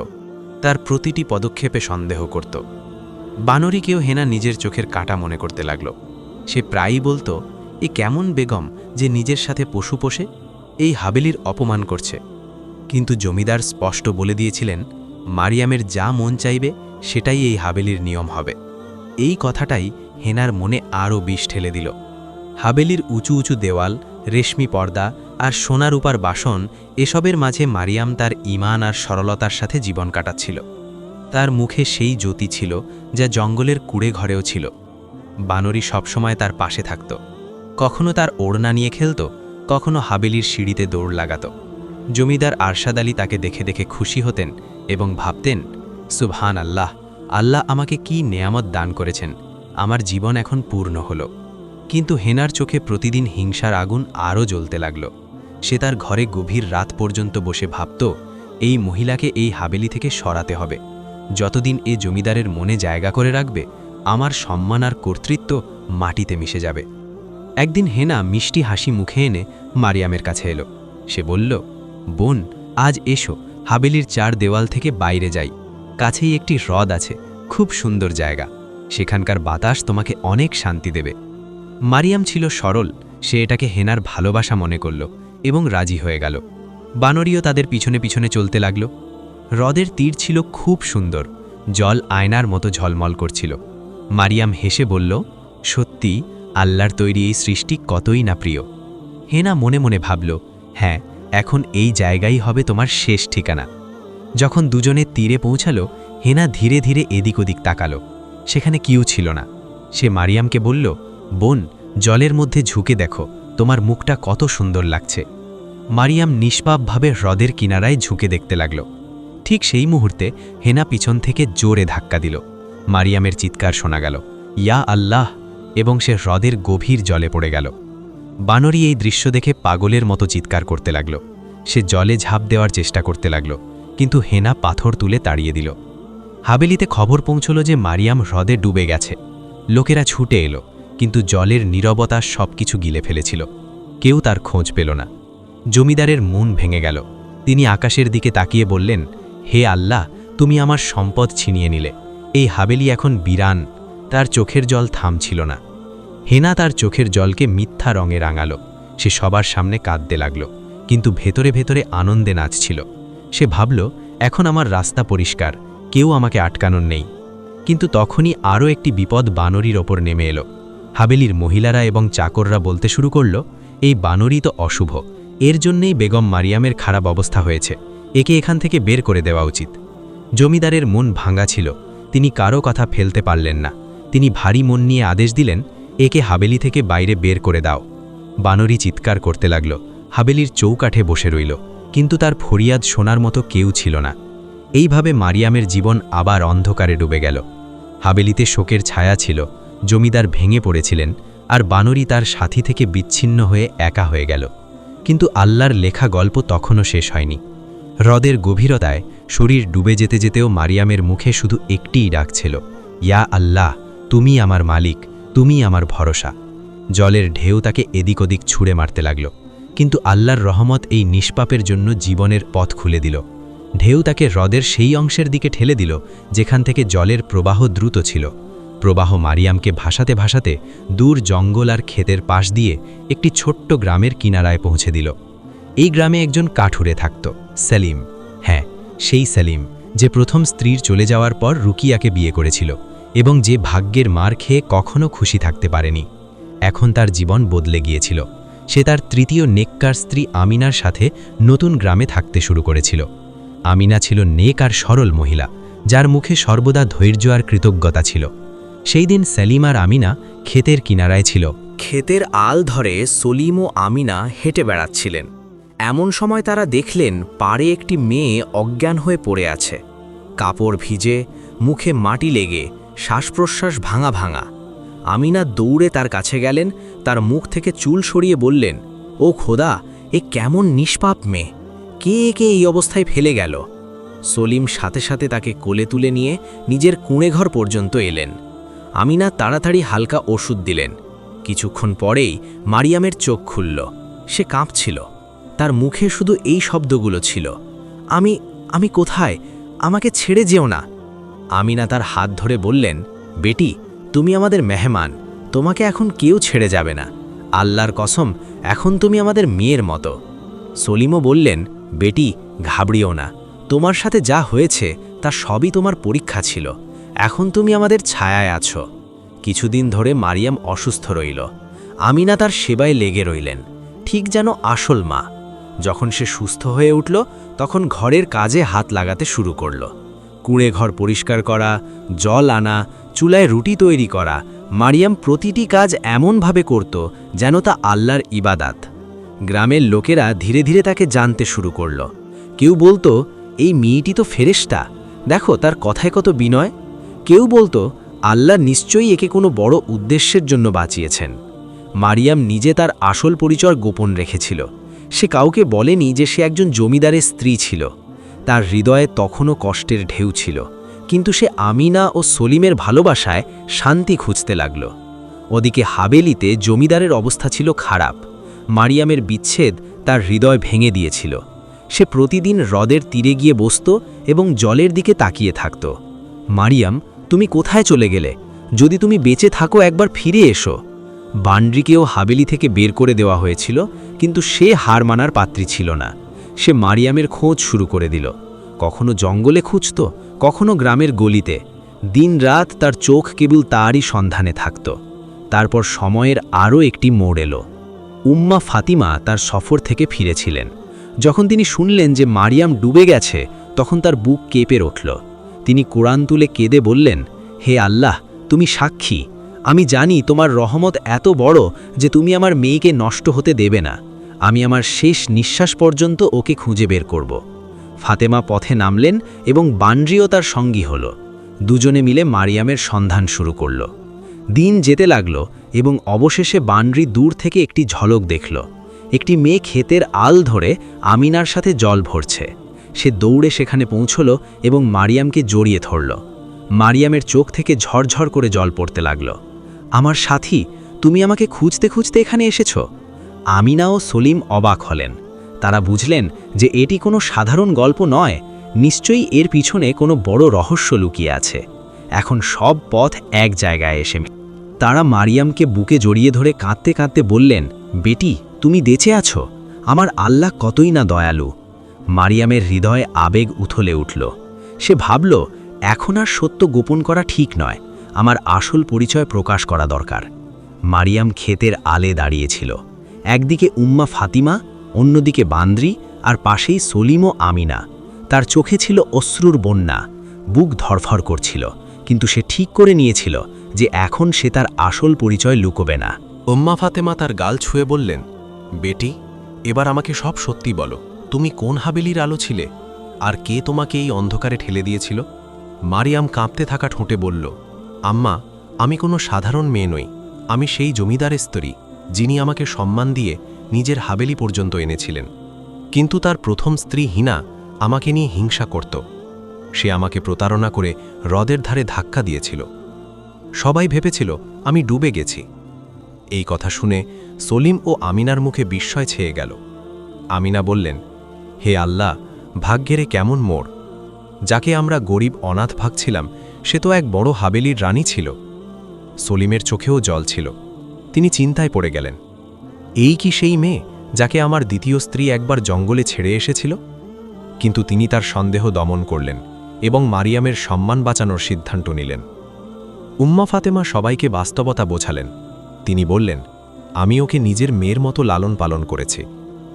তার প্রতিটি পদক্ষেপে সন্দেহ করত। বানরীকেও হেনা নিজের চোখের কাঁটা মনে করতে লাগল। সে প্রায়ই বলতো, এ কেমন বেগম যে নিজের সাথে পশু পোষে, এই হাবেলির অপমান করছে। কিন্তু জমিদার স্পষ্ট বলে দিয়েছিলেন, মারিয়ামের যা মন চাইবে সেটাই এই হাবেলির নিয়ম হবে। এই কথাটাই হেনার মনে আরও বিষ ঠেলে দিল। হাবেলির উঁচু উঁচু দেওয়াল, রেশমি পর্দা আর সোনা রূপার বাসন, এসবের মাঝে মারিয়াম তার ঈমান আর সরলতার সাথে জীবন কাটাচ্ছিল। তার মুখে সেই জ্যোতি ছিল যা জঙ্গলের কুড়ে ঘরেও ছিল। বানরী সবসময় তার পাশে থাকত, কখনো তার ওড়না নিয়ে খেলত, কখনো হাবেলির সিঁড়িতে দৌড় লাগাত। জমিদার আরশাদ আলী তাকে দেখে দেখে খুশি হতেন এবং ভাবতেন, সুবহান আল্লাহ, আল্লাহ আমাকে কি নেয়ামত দান করেছেন, আমার জীবন এখন পূর্ণ হল। কিন্তু হেনার চোখে প্রতিদিন হিংসার আগুন আরও জ্বলতে লাগল। সে তার ঘরে গভীর রাত পর্যন্ত বসে ভাবত, এই মহিলাকে এই হাবেলি থেকে সরাতে হবে। যতদিন এ জমিদারের মনে জায়গা করে রাখবে, আমার সম্মান আর কর্তৃত্ব মাটিতে মিশে যাবে। একদিন হেনা মিষ্টি হাসি মুখে এনে মারিয়ামের কাছে এলো। সে বলল, বোন, আজ এসো, হাবেলির 4 দেওয়াল থেকে বাইরে যাই। কাছেই একটি হ্রদ আছে, খুব সুন্দর জায়গা, সেখানকার বাতাস তোমাকে অনেক শান্তি দেবে। মারিয়াম ছিল সরল, সে এটাকে হেনার ভালোবাসা মনে করল এবং রাজি হয়ে গেল। বানরীও তাদের পিছনে পিছনে চলতে লাগল। হ্রদের তীর ছিল খুব সুন্দর, জল আয়নার মতো ঝলমল করছিল। মারিয়াম হেসে বলল, সত্যি আল্লাহর তৈরি এই সৃষ্টি কতই না প্রিয়। হেনা মনে মনে ভাবল, হ্যাঁ, এখন এই জায়গাই হবে তোমার শেষ ঠিকানা। যখন দুজনে তীরে পৌঁছালো, হেনা ধীরে ধীরে এদিক ওদিক তাকালো। সেখানে কেউ ছিল না। সে মারিয়ামকে বলল, বোন, জলের মধ্যে ঝুঁকে দেখো, তোমার মুখটা কত সুন্দর লাগছে। মারিয়াম নিষ্পাপভাবে হ্রদের কিনারায় ঝুঁকে দেখতে লাগল। ঠিক সেই মুহূর্তে হেনা পিছন থেকে জোরে ধাক্কা দিল। মারিয়ামের চিৎকার শোনা গেল, ইয়া আল্লাহ, এবং সে হ্রদের গভীর জলে পড়ে গেল। বানরী এই দৃশ্য দেখে পাগলের মতো চিৎকার করতে লাগল। সে জলে ঝাঁপ দেওয়ার চেষ্টা করতে লাগল, কিন্তু হেনা পাথর তুলে তাড়িয়ে দিল। হাবেলিতে খবর পৌঁছল যে মারিয়াম হ্রদে ডুবে গেছে। লোকেরা ছুটে এলো, কিন্তু জলের নীরবতা সবকিছু গিলে ফেলেছিল। কেউ তার খোঁজ পেল না। জমিদারের মন ভেঙে গেল। তিনি আকাশের দিকে তাকিয়ে বললেন, হে আল্লাহ, তুমি আমার সম্পদ ছিনিয়ে নিলে। এই হাবেলি এখন বিরান। তার চোখের জল থামছিল না। হেনা তার চোখের জলকে মিথ্যা রঙে রাঙাল। সে সবার সামনে কাঁদতে লাগল, কিন্তু ভেতরে ভেতরে আনন্দে নাচছিল। সে ভাবল, এখন আমার রাস্তা পরিষ্কার, কেউ আমাকে আটকানোর নেই। কিন্তু তখনই আরও একটি বিপদ বানরীর ওপর নেমে এলো। হাবেলির মহিলারা এবং চাকররা বলতে শুরু করল, এই বানরী তো অশুভ, এর জন্যেই বেগম মারিয়ামের খারাপ অবস্থা হয়েছে, একে এখান থেকে বের করে দেওয়া উচিত। জমিদারের মন ভাঙা ছিল, তিনি কারো কথা ফেলতে পারলেন না। তিনি ভারী মন নিয়ে আদেশ দিলেন, একে হাবেলি থেকে বাইরে বের করে দাও। বানরী চিৎকার করতে লাগল, হাবেলির চৌকাঠে বসে রইল, কিন্তু তার ফরিয়াদ শোনার মতো কেউ ছিল না। এইভাবে মারিয়ামের জীবন আবার অন্ধকারে ডুবে গেল। হাবেলিতে শোকের ছায়া ছিল, জমিদার ভেঙে পড়েছিলেন, আর বানরী তার সাথী থেকে বিচ্ছিন্ন হয়ে একা হয়ে গেল। কিন্তু আল্লাহর লেখা গল্প তখনও শেষ হয়নি। হ্রদের গভীরতায় শরীর ডুবে যেতে যেতেও মারিয়ামের মুখে শুধু একটিই ডাক ছিল, ইয়া আল্লাহ, তুমি আমার মালিক, তুমি আমার ভরসা। জলের ঢেউ তাকে এদিক ওদিক ছুঁড়ে মারতে লাগল, কিন্তু আল্লাহর রহমত এই নিষ্পাপের জন্য জীবনের পথ খুলে দিল। ঢেউ তাকে হ্রদের সেই অংশের দিকে ঠেলে দিল যেখান থেকে জলের প্রবাহ দ্রুত ছিল। প্রবাহ মারিয়ামকে ভাসাতে ভাসাতে দূর জঙ্গল আর ক্ষেতের পাশ দিয়ে একটি ছোট্ট গ্রামের কিনারায় পৌঁছে দিল। এই গ্রামে একজন কাঠুরে থাকত, সেলিম। হ্যাঁ, সেই সেলিম যে প্রথম স্ত্রীর চলে যাওয়ার পর রুকিয়াকে বিয়ে করেছিল এবং যে ভাগ্যের মার খেয়ে কখনো খুশি থাকতে পারেনি। এখন তার জীবন বদলে গিয়েছিল। সে তার তৃতীয় নেককার স্ত্রী আমিনার সাথে নতুন গ্রামে থাকতে শুরু করেছিল। আমিনা ছিল নেক আর সরল মহিলা, যার মুখে সর্বদা ধৈর্য আর কৃতজ্ঞতা ছিল। সেই দিন সেলিম আর আমিনা ক্ষেতের কিনারায় ছিল। ক্ষেতের আল ধরে সলিম ও আমিনা হেঁটে বেড়াচ্ছিলেন। এমন সময় তারা দেখলেন পাড়ে একটি মেয়ে অজ্ঞান হয়ে পড়ে আছে। কাপড় ভিজে, মুখে মাটি লেগে, শ্বাসপ্রশ্বাস ভাঙা ভাঙা। আমিনা দৌড়ে তার কাছে গেলেন, তার মুখ থেকে চুল সরিয়ে বললেন, ও খোদা, এ কেমন নিষ্পাপ মেয়ে, কে একে এই অবস্থায় ফেলে গেল? সলিম সাথে সাথে তাকে কোলে তুলে নিয়ে নিজের কুঁড়েঘর পর্যন্ত এলেন। আমিনা তাড়াতাড়ি হালকা ওষুধ দিলেন। কিছুক্ষণ পরেই মারিয়ামের চোখ খুলল। সে কাঁপছিল। তার মুখে শুধু এই শব্দগুলো ছিল, আমি কোথায়? আমাকে ছেড়ে যেও না। আমিনা তার হাত ধরে বললেন, বেটি, তুমি আমাদের মেহমান, তোমাকে এখন কেউ ছেড়ে যাবে না। আল্লাহর কসম, এখন তুমি আমাদের মেয়ের মতো। সলিমও বললেন, বেটি, ঘাবড়িও না, তোমার সাথে যা হয়েছে তা সবই তোমার পরীক্ষা ছিল। এখন তুমি আমাদের ছায়ায় আছো। কিছুদিন ধরে মারিয়াম অসুস্থ রইল। আমিনা তার সেবায় লেগে রইলেন, ঠিক যেন আসল মা। যখন সে সুস্থ হয়ে উঠল, তখন ঘরের কাজে হাত লাগাতে শুরু করল। কুঁড়ে ঘর পরিষ্কার করা, জল আনা, চুলায় রুটি তৈরি করা। মারিয়াম প্রতিটি কাজ এমনভাবে করত যেন তা আল্লাহর ইবাদাত। গ্রামের লোকেরা ধীরে ধীরে তাকে জানতে শুরু করল। কেউ বলতো, এই মেয়েটি তো ফেরেশতা, দেখো তার কথায় কত বিনয়। কেউ বলতো, আল্লাহ নিশ্চয়ই একে কোনো বড় উদ্দেশ্যের জন্য বাঁচিয়েছেন। মারিয়াম নিজে তার আসল পরিচয় গোপন রেখেছিল। সে কাউকে বলেনি যে সে একজন জমিদারের স্ত্রী ছিল। তার হৃদয়ে তখনও কষ্টের ঢেউ ছিল, কিন্তু সে আমিনা ও সলিমের ভালোবাসায় শান্তি খুঁজতে লাগল। ওদিকে হাবেলিতে জমিদারের অবস্থা ছিল খারাপ। মারিয়ামের বিচ্ছেদ তার হৃদয় ভেঙে দিয়েছিল। সে প্রতিদিন হ্রদের তীরে গিয়ে বসত এবং জলের দিকে তাকিয়ে থাকত। মারিয়াম, তুমি কোথায় চলে গেলে? যদি তুমি বেঁচে থাকো, একবার ফিরে এসো। বান্ড্রিকেও হাবেলি থেকে বের করে দেওয়া হয়েছিল, কিন্তু সে হার মানার পাত্রী ছিল না। সে মারিয়ামের খোঁজ শুরু করে দিল। কখনো জঙ্গলে খুঁজত, কখনো গ্রামের গলিতে। দিনরাত তার চোখ কেবল তারই সন্ধানে থাকত। তারপর সময়ের আরও একটি মোড় এলো। উম্মা ফাতিমা তার সফর থেকে ফিরেছিলেন। যখন তিনি শুনলেন যে মারিয়াম ডুবে গেছে, তখন তার বুক কেঁপে উঠল। তিনি কোরআন তুলে কেঁদে বললেন, হে আল্লাহ, তুমি সাক্ষী, আমি জানি তোমার রহমত এত বড় যে তুমি আমার মেয়েকে নষ্ট হতে দেবে না। আমি আমার শেষ নিঃশ্বাস পর্যন্ত ওকে খুঁজে বের করব। ফাতেমা পথে নামলেন এবং বান্ড্রিও তার সঙ্গী হল। দুজনে মিলে মারিয়ামের সন্ধান শুরু করল। দিন যেতে লাগল এবং অবশেষে বান্ড্রি দূর থেকে একটি ঝলক দেখল। একটি মেয়ে ক্ষেতের আল ধরে আমিনার সাথে জল ভরছে। সে দৌড়ে সেখানে পৌঁছল এবং মারিয়ামকে জড়িয়ে ধরল। মারিয়ামের চোখ থেকে ঝরঝর করে জল পড়তে লাগল। আমার সাথী, তুমি আমাকে খুঁজতে খুঁজতে এখানে এসেছ? আমিনা ও সলিম অবাক হলেন। তারা বুঝলেন যে এটি কোনো সাধারণ গল্প নয়, নিশ্চয়ই এর পিছনে কোনো বড় রহস্য লুকিয়ে আছে। এখন সব পথ এক জায়গায় এসে তারা মারিয়ামকে বুকে জড়িয়ে ধরে কাঁদতে কাঁদতে বললেন, বেটি, তুমি বেঁচে আছো, আমার আল্লাহ কতই না দয়ালু। মারিয়ামের হৃদয়ে আবেগ উথলে উঠল। সে ভাবল, এখন আর সত্য গোপন করা ঠিক নয়, আমার আসল পরিচয় প্রকাশ করা দরকার। মারিয়াম ক্ষেতের আলে দাঁড়িয়েছিল। একদিকে উম্মা ফাতিমা, অন্যদিকে বান্দ্রি, আর পাশেই সলিম ও আমিনা। তার চোখে ছিল অশ্রুর বন্যা, বুক ধরফর করছিল, কিন্তু সে ঠিক করে নিয়েছিল যে এখন সে তার আসল পরিচয় লুকোবে না। উম্মা ফাতেমা তার গাল ছুঁয়ে বললেন, বেটি, এবার আমাকে সব সত্যি বলো, তুমি কোন হাবেলির আলো ছিলে, আর কে তোমাকে এই অন্ধকারে ঠেলে দিয়েছিল? মারিয়াম কাঁপতে থাকা ঠোঁটে বলল, আম্মা, আমি কোনো সাধারণ মেয়ে নই, আমি সেই জমিদারের স্ত্রী যিনি আমাকে সম্মান দিয়ে নিজের হাবেলি পর্যন্ত এনেছিলেন। কিন্তু তার প্রথম স্ত্রী হিনা আমাকে নিয়ে হিংসা করত। সে আমাকে প্রতারণা করে হ্রদের ধারে ধাক্কা দিয়েছিল। সবাই ভেবেছিল আমি ডুবে গেছি। এই কথা শুনে সলিম ও আমিনার মুখে বিস্ময় ছেয়ে গেল। আমিনা বললেন, হে আল্লাহ, ভাগ্যের এ কেমন মোড়! যাকে আমরা গরিব অনাথ ভাবছিলাম সে তো এক বড় হাবেলির রানী ছিল। সলিমের চোখেও জল ছিল। তিনি চিন্তায় পড়ে গেলেন, এই কি সেই মেয়ে যাকে আমার দ্বিতীয় স্ত্রী একবার জঙ্গলে ছেড়ে এসেছিল? কিন্তু তিনি তার সন্দেহ দমন করলেন এবং মারিয়ামের সম্মান বাঁচানোর সিদ্ধান্ত নিলেন। উম্মা ফাতেমা সবাইকে বাস্তবতা বোঝালেন। তিনি বললেন, আমি ওকে নিজের মেয়ের মতো লালন পালন করেছি।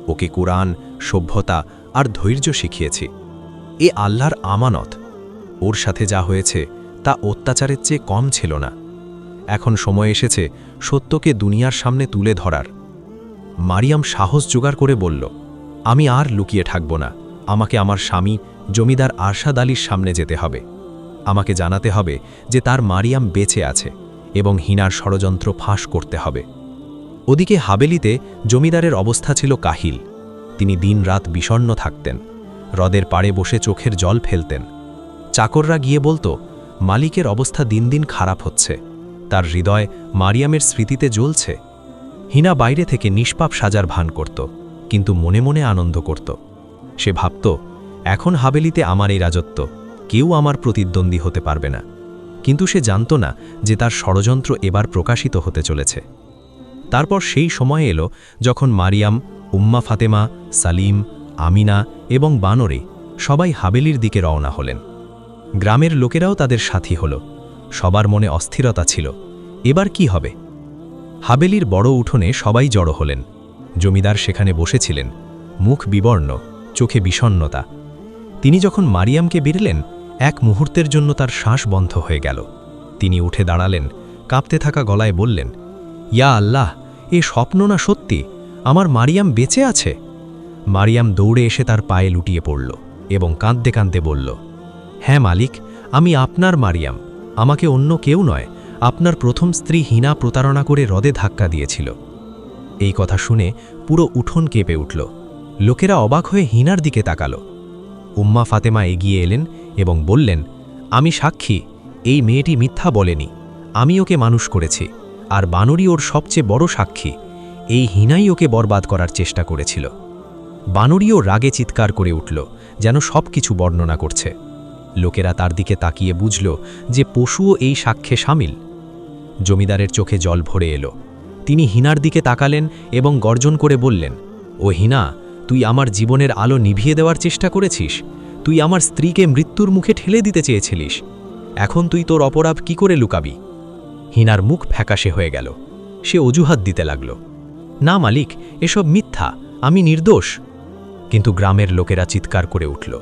ওকে কুরআন, সভ্যতা আর ধৈর্য শিখিয়েছি। এ আল্লাহর আমানত। ওর সাথে যা হয়েছে তা অত্যাচারের চেয়ে কম ছিল না। এখন সময় এসেছে সত্যকে দুনিয়ার সামনে তুলে ধরার। মারিয়াম সাহস জোগাড় করে বলল, আমি আর লুকিয়ে থাকব না। আমাকে আমার স্বামী জমিদার আরশাদ আলীর সামনে যেতে হবে। আমাকে জানাতে হবে যে তার মারিয়াম বেঁচে আছে এবং হিনার ষড়যন্ত্র ফাঁস করতে হবে। ওদিকে হাবেলিতে জমিদারের অবস্থা ছিল কাহিল। তিনি দিনরাত বিষণ্ণ থাকতেন। হ্রদের পাড়ে বসে চোখের জল ফেলতেন। চাকররা গিয়ে বলতো, মালিকের অবস্থা দিন দিন খারাপ হচ্ছে। তার হৃদয় মারিয়ামের স্মৃতিতে জ্বলছে। হিনা বাইরে থেকে নিষ্পাপ সাজার ভান করত, কিন্তু মনে মনে আনন্দ করত। সে ভাবত, এখন হাবেলিতে আমার এই রাজত্ব, কেউ আমার প্রতিদ্বন্দ্বী হতে পারবে না। কিন্তু সে জানত না যে তার ষড়যন্ত্র এবার প্রকাশিত হতে চলেছে। তারপর সেই সময় এলো যখন মারিয়াম, উম্মা ফাতেমা, সালিম, আমিনা এবং বানরে সবাই হাবেলির দিকে রওনা হলেন। গ্রামের লোকেরাও তাদের সাথী হল। সবার মনে অস্থিরতা ছিল, এবার কি হবে? হাবেলির বড় উঠোনে সবাই জড়ো হলেন। জমিদার সেখানে বসেছিলেন, মুখ বিবর্ণ, চোখে বিষণ্ণতা। তিনি যখন মারিয়ামকে বিরলেন, এক মুহূর্তের জন্য তার শ্বাস বন্ধ হয়ে গেল। তিনি উঠে দাঁড়ালেন, কাঁপতে থাকা গলায় বললেন, ইয়া আল্লাহ, এ স্বপ্ন না সত্যি? আমার মারিয়াম বেঁচে আছে? মারিয়াম দৌড়ে এসে তার পায়ে লুটিয়ে পড়ল এবং কাঁদতে কাঁদতে বলল, হ্যাঁ মালিক, আমি আপনার মারিয়াম। আমাকে অন্য কেউ নয়, আপনার প্রথম স্ত্রী হিনা প্রতারণা করে হ্রদে ধাক্কা দিয়েছিল। এই কথা শুনে পুরো উঠোন কেঁপে উঠল। লোকেরা অবাক হয়ে হিনার দিকে তাকাল। উম্মা ফাতেমা এগিয়ে এলেন এবং বললেন, আমি সাক্ষী, এই মেয়েটি মিথ্যা বলেনি। আমি ওকে মানুষ করেছি, আর বানরই ওর সবচেয়ে বড় সাক্ষী। এই হিনাই ওকে বরবাদ করার চেষ্টা করেছিল। বানরীও রাগে চিৎকার করে উঠল, যেন সব কিছু বর্ণনা করছে। লোকেরা তার দিকে তাকিয়ে বুঝল যে পশুও এই সাক্ষ্যে সামিল। জমিদারের চোখে জল ভরে এলো। তিনি হিনার দিকে তাকালেন এবং গর্জন করে বললেন, ও হিনা, তুই আমার জীবনের আলো নিভিয়ে দেওয়ার চেষ্টা করেছিস। তুই আমার স্ত্রীকে মৃত্যুর মুখে ঠেলে দিতে চেয়েছিলিস। এখন তুই তোর অপরাধ কি করে লুকাবি? হিনার মুখ ফ্যাকাশে হয়ে গেল। সে অজুহাত দিতে লাগল, না মালিক, এসব মিথ্যা, আমি নির্দোষ। কিন্তু গ্রামের লোকেরা চিৎকার করে উঠল,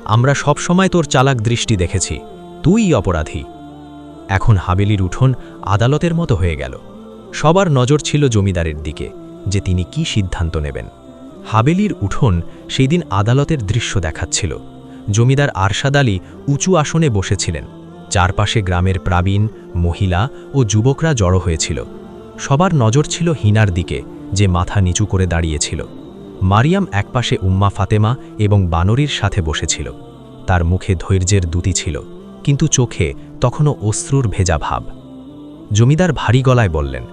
আমরা সব সময় তোর চালাক দৃষ্টি দেখেছি, তুই অপরাধী। এখন হাবেলির উঠোন আদালতের মতো হয়ে গেল। সবার নজর ছিল জমিদারের দিকে, যে তিনি কি সিদ্ধান্ত নেবেন। হাবেলির উঠোন সেই দিন আদালতের দৃশ্য দেখাচ্ছিল। জমিদার আরশাদ আলী উঁচু আসনে বসেছিলেন। চারপাশে গ্রামের প্রাবীণ, মহিলা ও যুবকরা জড়ো হয়েছিল। সবার নজর ছিল হিনার দিকে, যে মাথা নিচু করে দাঁড়িয়েছিল। মারিয়াম একপাশে উম্মা ফাতেমা এবং বানরীর সাথে বসেছিল। তার মুখে ধৈর্যের দ্যুতি ছিল, কিন্তু চোখে তখনও অশ্রুর ভেজা ভাব। জমিদার ভারী গলায় বললেন,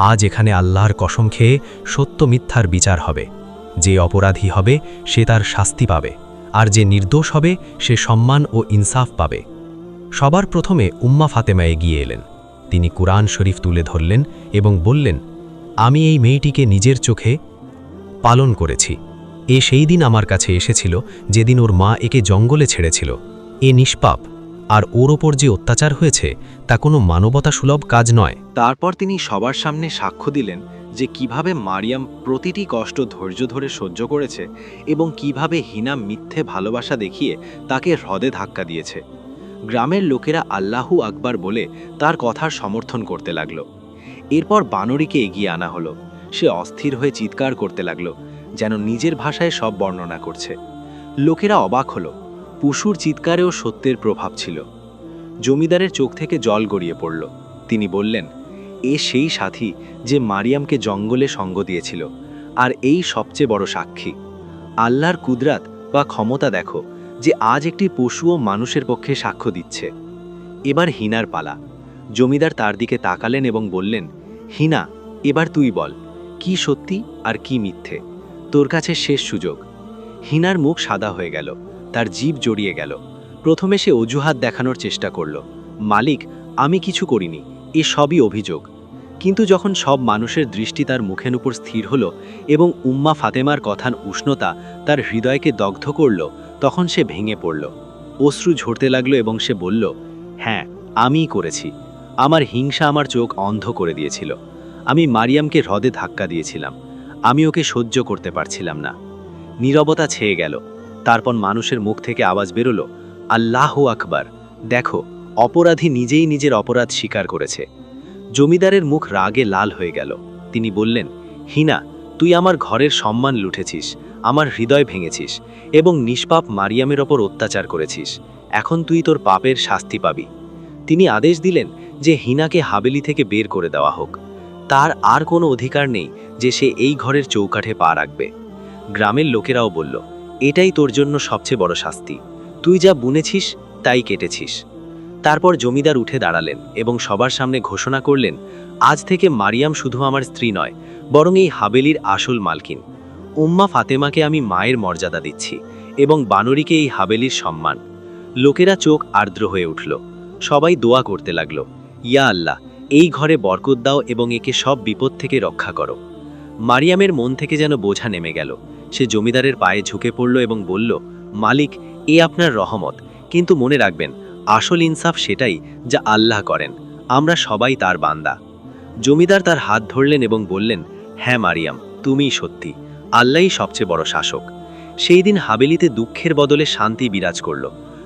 আজ এখানে আল্লাহর কসম খেয়ে সত্য মিথ্যার বিচার হবে। যে অপরাধী হবে সে তার শাস্তি পাবে, আর যে নির্দোষ হবে সে সম্মান ও ইনসাফ পাবে। সবার প্রথমে উম্মা ফাতেমা এগিয়ে এলেন। তিনি কুরআন শরীফ তুলে ধরলেন এবং বললেন, আমি এই মেয়েটিকে নিজের চোখে পালন করেছি। এ সেই দিন আমার কাছে এসেছিল যেদিন ওর মা একে জঙ্গলে ছেড়েছিল। এ নিষ্পাপ, আর ওর ওপর যে অত্যাচার হয়েছে তা কোনো মানবতাসুলভ কাজ নয়। তারপর তিনি সবার সামনে সাক্ষ্য দিলেন যে কিভাবে মারিয়াম প্রতিটি কষ্ট ধৈর্য ধরে সহ্য করেছে এবং কিভাবে হিনা মিথ্যে ভালোবাসা দেখিয়ে তাকে হ্রদে ধাক্কা দিয়েছে। গ্রামের লোকেরা আল্লাহু আকবার বলে তার কথার সমর্থন করতে লাগল। এরপর বানরীকে এগিয়ে আনা হলো। সে অস্থির হয়ে চিৎকার করতে লাগল, যেন নিজের ভাষায় সব বর্ণনা করছে। লোকেরা অবাক হলো, পশুর চিৎকারেও সত্যের প্রভাব ছিল। জমিদারের চোখ থেকে জল গড়িয়ে পড়ল। তিনি বললেন, এ সেই সাথী যে মারিয়ামকে জঙ্গলে সঙ্গ দিয়েছিল, আর এই সবচেয়ে বড় সাক্ষী। আল্লাহর কুদরাত বা ক্ষমতা দেখো যে আজ একটি পশুও মানুষের পক্ষে সাক্ষ্য দিচ্ছে। এবার হিনার পালা। জমিদার তার দিকে তাকালেন এবং বললেন, হিনা, এবার তুই বল, কি সত্যি আর কি মিথ্যে? তোর কাছে শেষ সুযোগ। হিনার মুখ সাদা হয়ে গেল, তার জিভ জড়িয়ে গেল। প্রথমে সে অজুহাত দেখানোর চেষ্টা করল, মালিক, আমি কিছু করিনি, এ সবই অভিযোগ। কিন্তু যখন সব মানুষের দৃষ্টি তার মুখের উপর স্থির হলো এবং উম্মা ফাতেমার কথার উষ্ণতা তার হৃদয়কে দগ্ধ করল, তখন সে ভেঙে পড়ল। অশ্রু ঝরতে লাগলো এবং সে বলল, হ্যাঁ, আমিই করেছি। আমার হিংসা আমার চোখ অন্ধ করে দিয়েছিল। আমি মারিয়ামকে হ্রদে ধাক্কা দিয়েছিলাম। আমি ওকে সহ্য করতে পারছিলাম না। নীরবতা ছেয়ে গেল। তারপর মানুষের মুখ থেকে আওয়াজ বেরোলো, আল্লাহু আকবার। দেখো, অপরাধী নিজেই নিজের অপরাধ স্বীকার করেছে। জমিদারের মুখ রাগে লাল হয়ে গেল। তিনি বললেন, হিনা, তুই আমার ঘরের সম্মান লুটেছিস, আমার হৃদয় ভেঙেছিস এবং নিষ্পাপ মারিয়ামের ওপর অত্যাচার করেছিস। এখন তুই তোর পাপের শাস্তি পাবি। তিনি আদেশ দিলেন যে হিনাকে হাবেলি থেকে বের করে দেওয়া হোক। তার আর কোনো অধিকার নেই যে সে এই ঘরের চৌকাঠে পা রাখবে। গ্রামের লোকেরাও বলল, এটাই তোর জন্য সবচেয়ে বড় শাস্তি। তুই যা বুনেছিস তাই কেটেছিস। তারপর জমিদার উঠে দাঁড়ালেন এবং সবার সামনে ঘোষণা করলেন, আজ থেকে মারিয়াম শুধু আমার স্ত্রী নয়, বরং এই হাবেলির আসল মালকিন। উম্মা ফাতেমাকে আমি মায়ের মর্যাদা দিচ্ছি এবং বানরীকে এই হাবেলির সম্মান। লোকেরা চোখ আর্দ্র হয়ে উঠল। সবাই দোয়া করতে লাগলো, ইয়া আল্লাহ, এই ঘরে বরকত দাও এবং একে সব বিপদ থেকে রক্ষা করো। মারিয়ামের মন থেকে যেন বোঝা নেমে গেল। সে জমিদারের পায়ে ঝুঁকে পড়ল এবং বলল, মালিক, এ আপনার রহমত, কিন্তু মনে রাখবেন, আসল ইনসাফ সেটাই যা আল্লাহ করেন। আমরা সবাই তার বান্দা। জমিদার তার হাত ধরলেন এবং বললেন, হ্যাঁ মারিয়াম, তুমিই সত্যি। আল্লাহই সবচেয়ে বড় শাসক। সেই দিন হাবেলিতে দুঃখের বদলে শান্তি বিরাজ করল।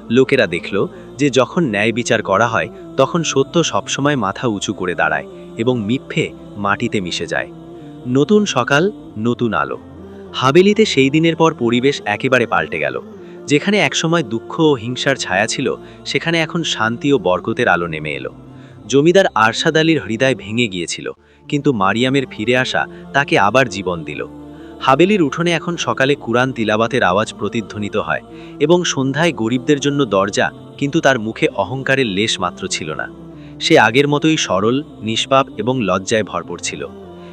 লোকেরা দেখল যে যখন ন্যায় বিচার করা হয় তখন সত্য সবসময় মাথা উঁচু করে দাঁড়ায় এবং মিথ্যে মাটিতে মিশে যায়। নতুন সকাল, নতুন আলো। হাবেলিতে সেই দিনের পর পরিবেশ একেবারে পাল্টে গেল। যেখানে একসময় দুঃখ ও হিংসার ছায়া ছিল, সেখানে এখন শান্তি ও বরকতের আলো নেমে এলো। জমিদার আরশাদ আলীর হৃদয় ভেঙে গিয়েছিল, কিন্তু মারিয়ামের ফিরে আসা তাকে আবার জীবন দিল। হাবেলির উঠোনে এখন সকালে কুরআন তিলাওয়াতের আওয়াজ প্রতিধ্বনিত হয় এবং সন্ধ্যায় গরিবদের জন্য দরজা, কিন্তু তার মুখে অহংকারের লেশ মাত্র ছিল না। সে আগের মতোই সরল, নিষ্পাপ এবং লজ্জায় ভরপুর ছিল।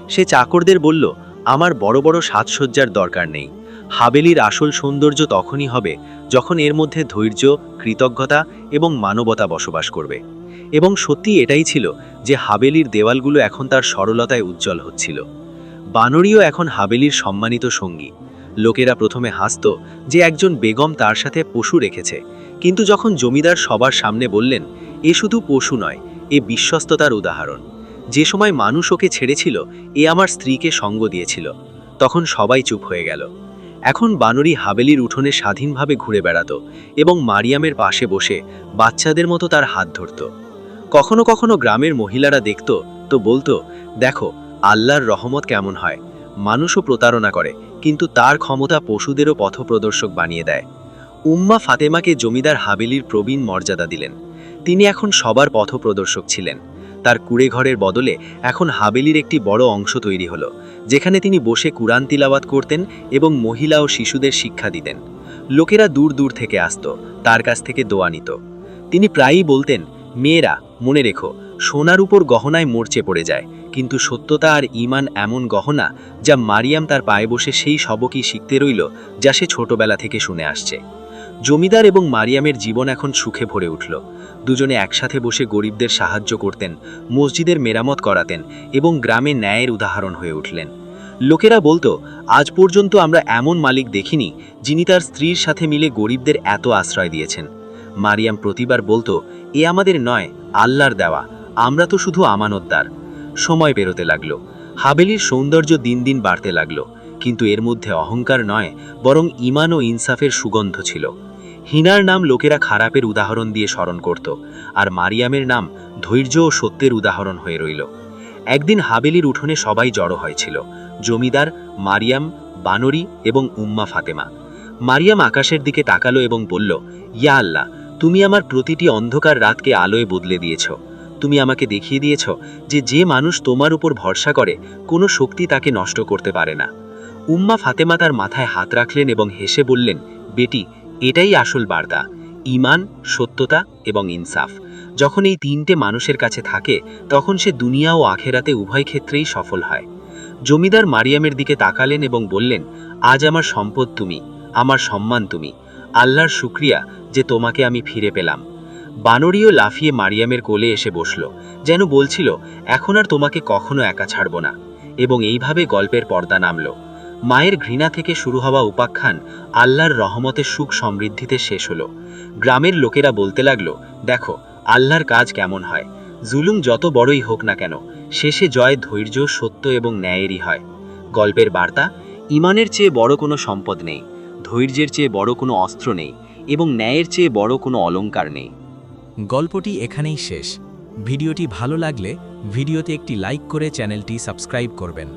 সে চাকরদের বলল, আমার বড় বড় সাজসজ্জার দরকার নেই। হাবেলির আসল সৌন্দর্য তখনই হবে যখন এর মধ্যে ধৈর্য, কৃতজ্ঞতা এবং মানবতা বসবাস করবে। এবং সত্যি এটাই ছিল যে হাবেলির দেওয়ালগুলো এখন তার সরলতায় উজ্জ্বল হচ্ছিল। বানরীও এখন হাবেলির সম্মানিত সঙ্গী। লোকেরা প্রথমে হাসত যে একজন বেগম তার সাথে পশু রেখেছে, কিন্তু যখন জমিদার সবার সামনে বললেন, এ শুধু পশু নয়, এ বিশ্বস্ততার উদাহরণ। যে সময় মানুষ ওকে ছেড়েছিল, এ আমার স্ত্রীকে সঙ্গ দিয়েছিল, তখন সবাই চুপ হয়ে গেল। এখন বানরী হাবেলির উঠোনে স্বাধীনভাবে ঘুরে বেড়াত এবং মারিয়ামের পাশে বসে বাচ্চাদের মতো তার হাত ধরত। কখনো কখনো গ্রামের মহিলারা দেখত তো বলতো, দেখো আল্লাহর রহমত কেমন হয়। মানুষও প্রতারণা করে, কিন্তু তার ক্ষমতা পশুদেরও পথপ্রদর্শক বানিয়ে দেয়। উম্মা ফাতেমাকে জমিদার হাবেলির প্রবীণ মর্যাদা দিলেন। তিনি এখন সবার পথপ্রদর্শক ছিলেন। তার কুড়েঘরের বদলে এখন হাবেলির একটি বড় অংশ তৈরি হলো, যেখানে তিনি বসে কুরআন তিলাওয়াত করতেন এবং মহিলা ও শিশুদের শিক্ষা দিতেন। লোকেরা দূর দূর থেকে আসত, তার কাছ থেকে দোয়া নিত। তিনি প্রায়ই বলতেন, মেয়েরা, মনে রেখো, সোনার উপর গহনায় মরচে পড়ে যায়, কিন্তু সত্যতা আর ঈমান এমন গহনা যা মারিয়াম তার পায়ে বসে সেই সবকই শিখতে রইল যা সে ছোটবেলা থেকে শুনে আসছে। জমিদার এবং মারিয়ামের জীবন এখন সুখে ভরে উঠল। দুজনে একসাথে বসে গরিবদের সাহায্য করতেন, মসজিদের মেরামত করাতেন এবং গ্রামে ন্যায়ের উদাহরণ হয়ে উঠলেন। লোকেরা বলতো, আজ পর্যন্ত আমরা এমন মালিক দেখিনি যিনি তার স্ত্রীর সাথে মিলে গরিবদের এত আশ্রয় দিয়েছেন। মারিয়াম প্রতিবার বলতো, এ আমাদের নয়, আল্লাহর দেওয়া, আমরা তো শুধু আমানতদার। সময় পেরোতে লাগলো। হাবেলির সৌন্দর্য দিন দিন বাড়তে লাগলো, কিন্তু এর মধ্যে অহংকার নয়, বরং ঈমান ও ইনসাফের সুগন্ধ ছিল। হিনার নাম লোকেরা খারাপের উদাহরণ দিয়ে স্মরণ করত, আর মারিয়ামের নাম ধৈর্য ও সত্যের উদাহরণ হয়ে রইল। একদিন হাবেলির উঠোনে সবাই জড়ো হয়েছিল, জমিদার, মারিয়াম, বানরী এবং উম্মা ফাতেমা। মারিয়াম আকাশের দিকে তাকালো এবং বলল, ইয়া আল্লাহ, তুমি আমার প্রতিটি অন্ধকার রাতকে আলোয় বদলে দিয়েছ। তুমি আমাকে দেখিয়ে দিয়েছ যে যে মানুষ তোমার উপর ভরসা করে, কোনো শক্তি তাকে নষ্ট করতে পারে না। উম্মা ফাতেমা তার মাথায় হাত রাখলেন এবং হেসে বললেন, বেটি, এটাই আসল বার্তা, ঈমান, সত্যতা এবং ইনসাফ। যখন এই তিনটে মানুষের কাছে থাকে তখন সে দুনিয়া ও আখেরাতে উভয় ক্ষেত্রেই সফল হয়। জমিদার মারিয়ামের দিকে তাকালেন এবং বললেন, আজ আমার সম্পদ তুমি, আমার সম্মান তুমি। আল্লাহর শুকরিয়া যে তোমাকে আমি ফিরে পেলাম। বানরীও লাফিয়ে মারিয়ামের কোলে এসে বসল, যেন বলছিল, এখন আর তোমাকে কখনো একা ছাড়ব না। এবং এইভাবে গল্পের পর্দা নামল। মায়ের ঘৃণা থেকে শুরু হওয়া উপাখ্যান আল্লাহর রহমতের সুখ সমৃদ্ধিতে শেষ হলো। গ্রামের লোকেরা বলতে লাগলো, দেখো আল্লাহর কাজ কেমন হয়। জুলুম যত বড়ই হোক না কেন, শেষে জয় ধৈর্য, সত্য এবং ন্যায়েরই হয়। গল্পের বার্তা, ঈমানের চেয়ে বড় কোনো সম্পদ নেই, ধৈর্যের চেয়ে বড় কোনো অস্ত্র নেই এবং ন্যায়ের চেয়ে বড় কোনো অলংকার নেই। গল্পটি এখানেই শেষ। ভিডিওটি ভালো লাগলে ভিডিওতে একটি লাইক করে চ্যানেলটি সাবস্ক্রাইব করবেন।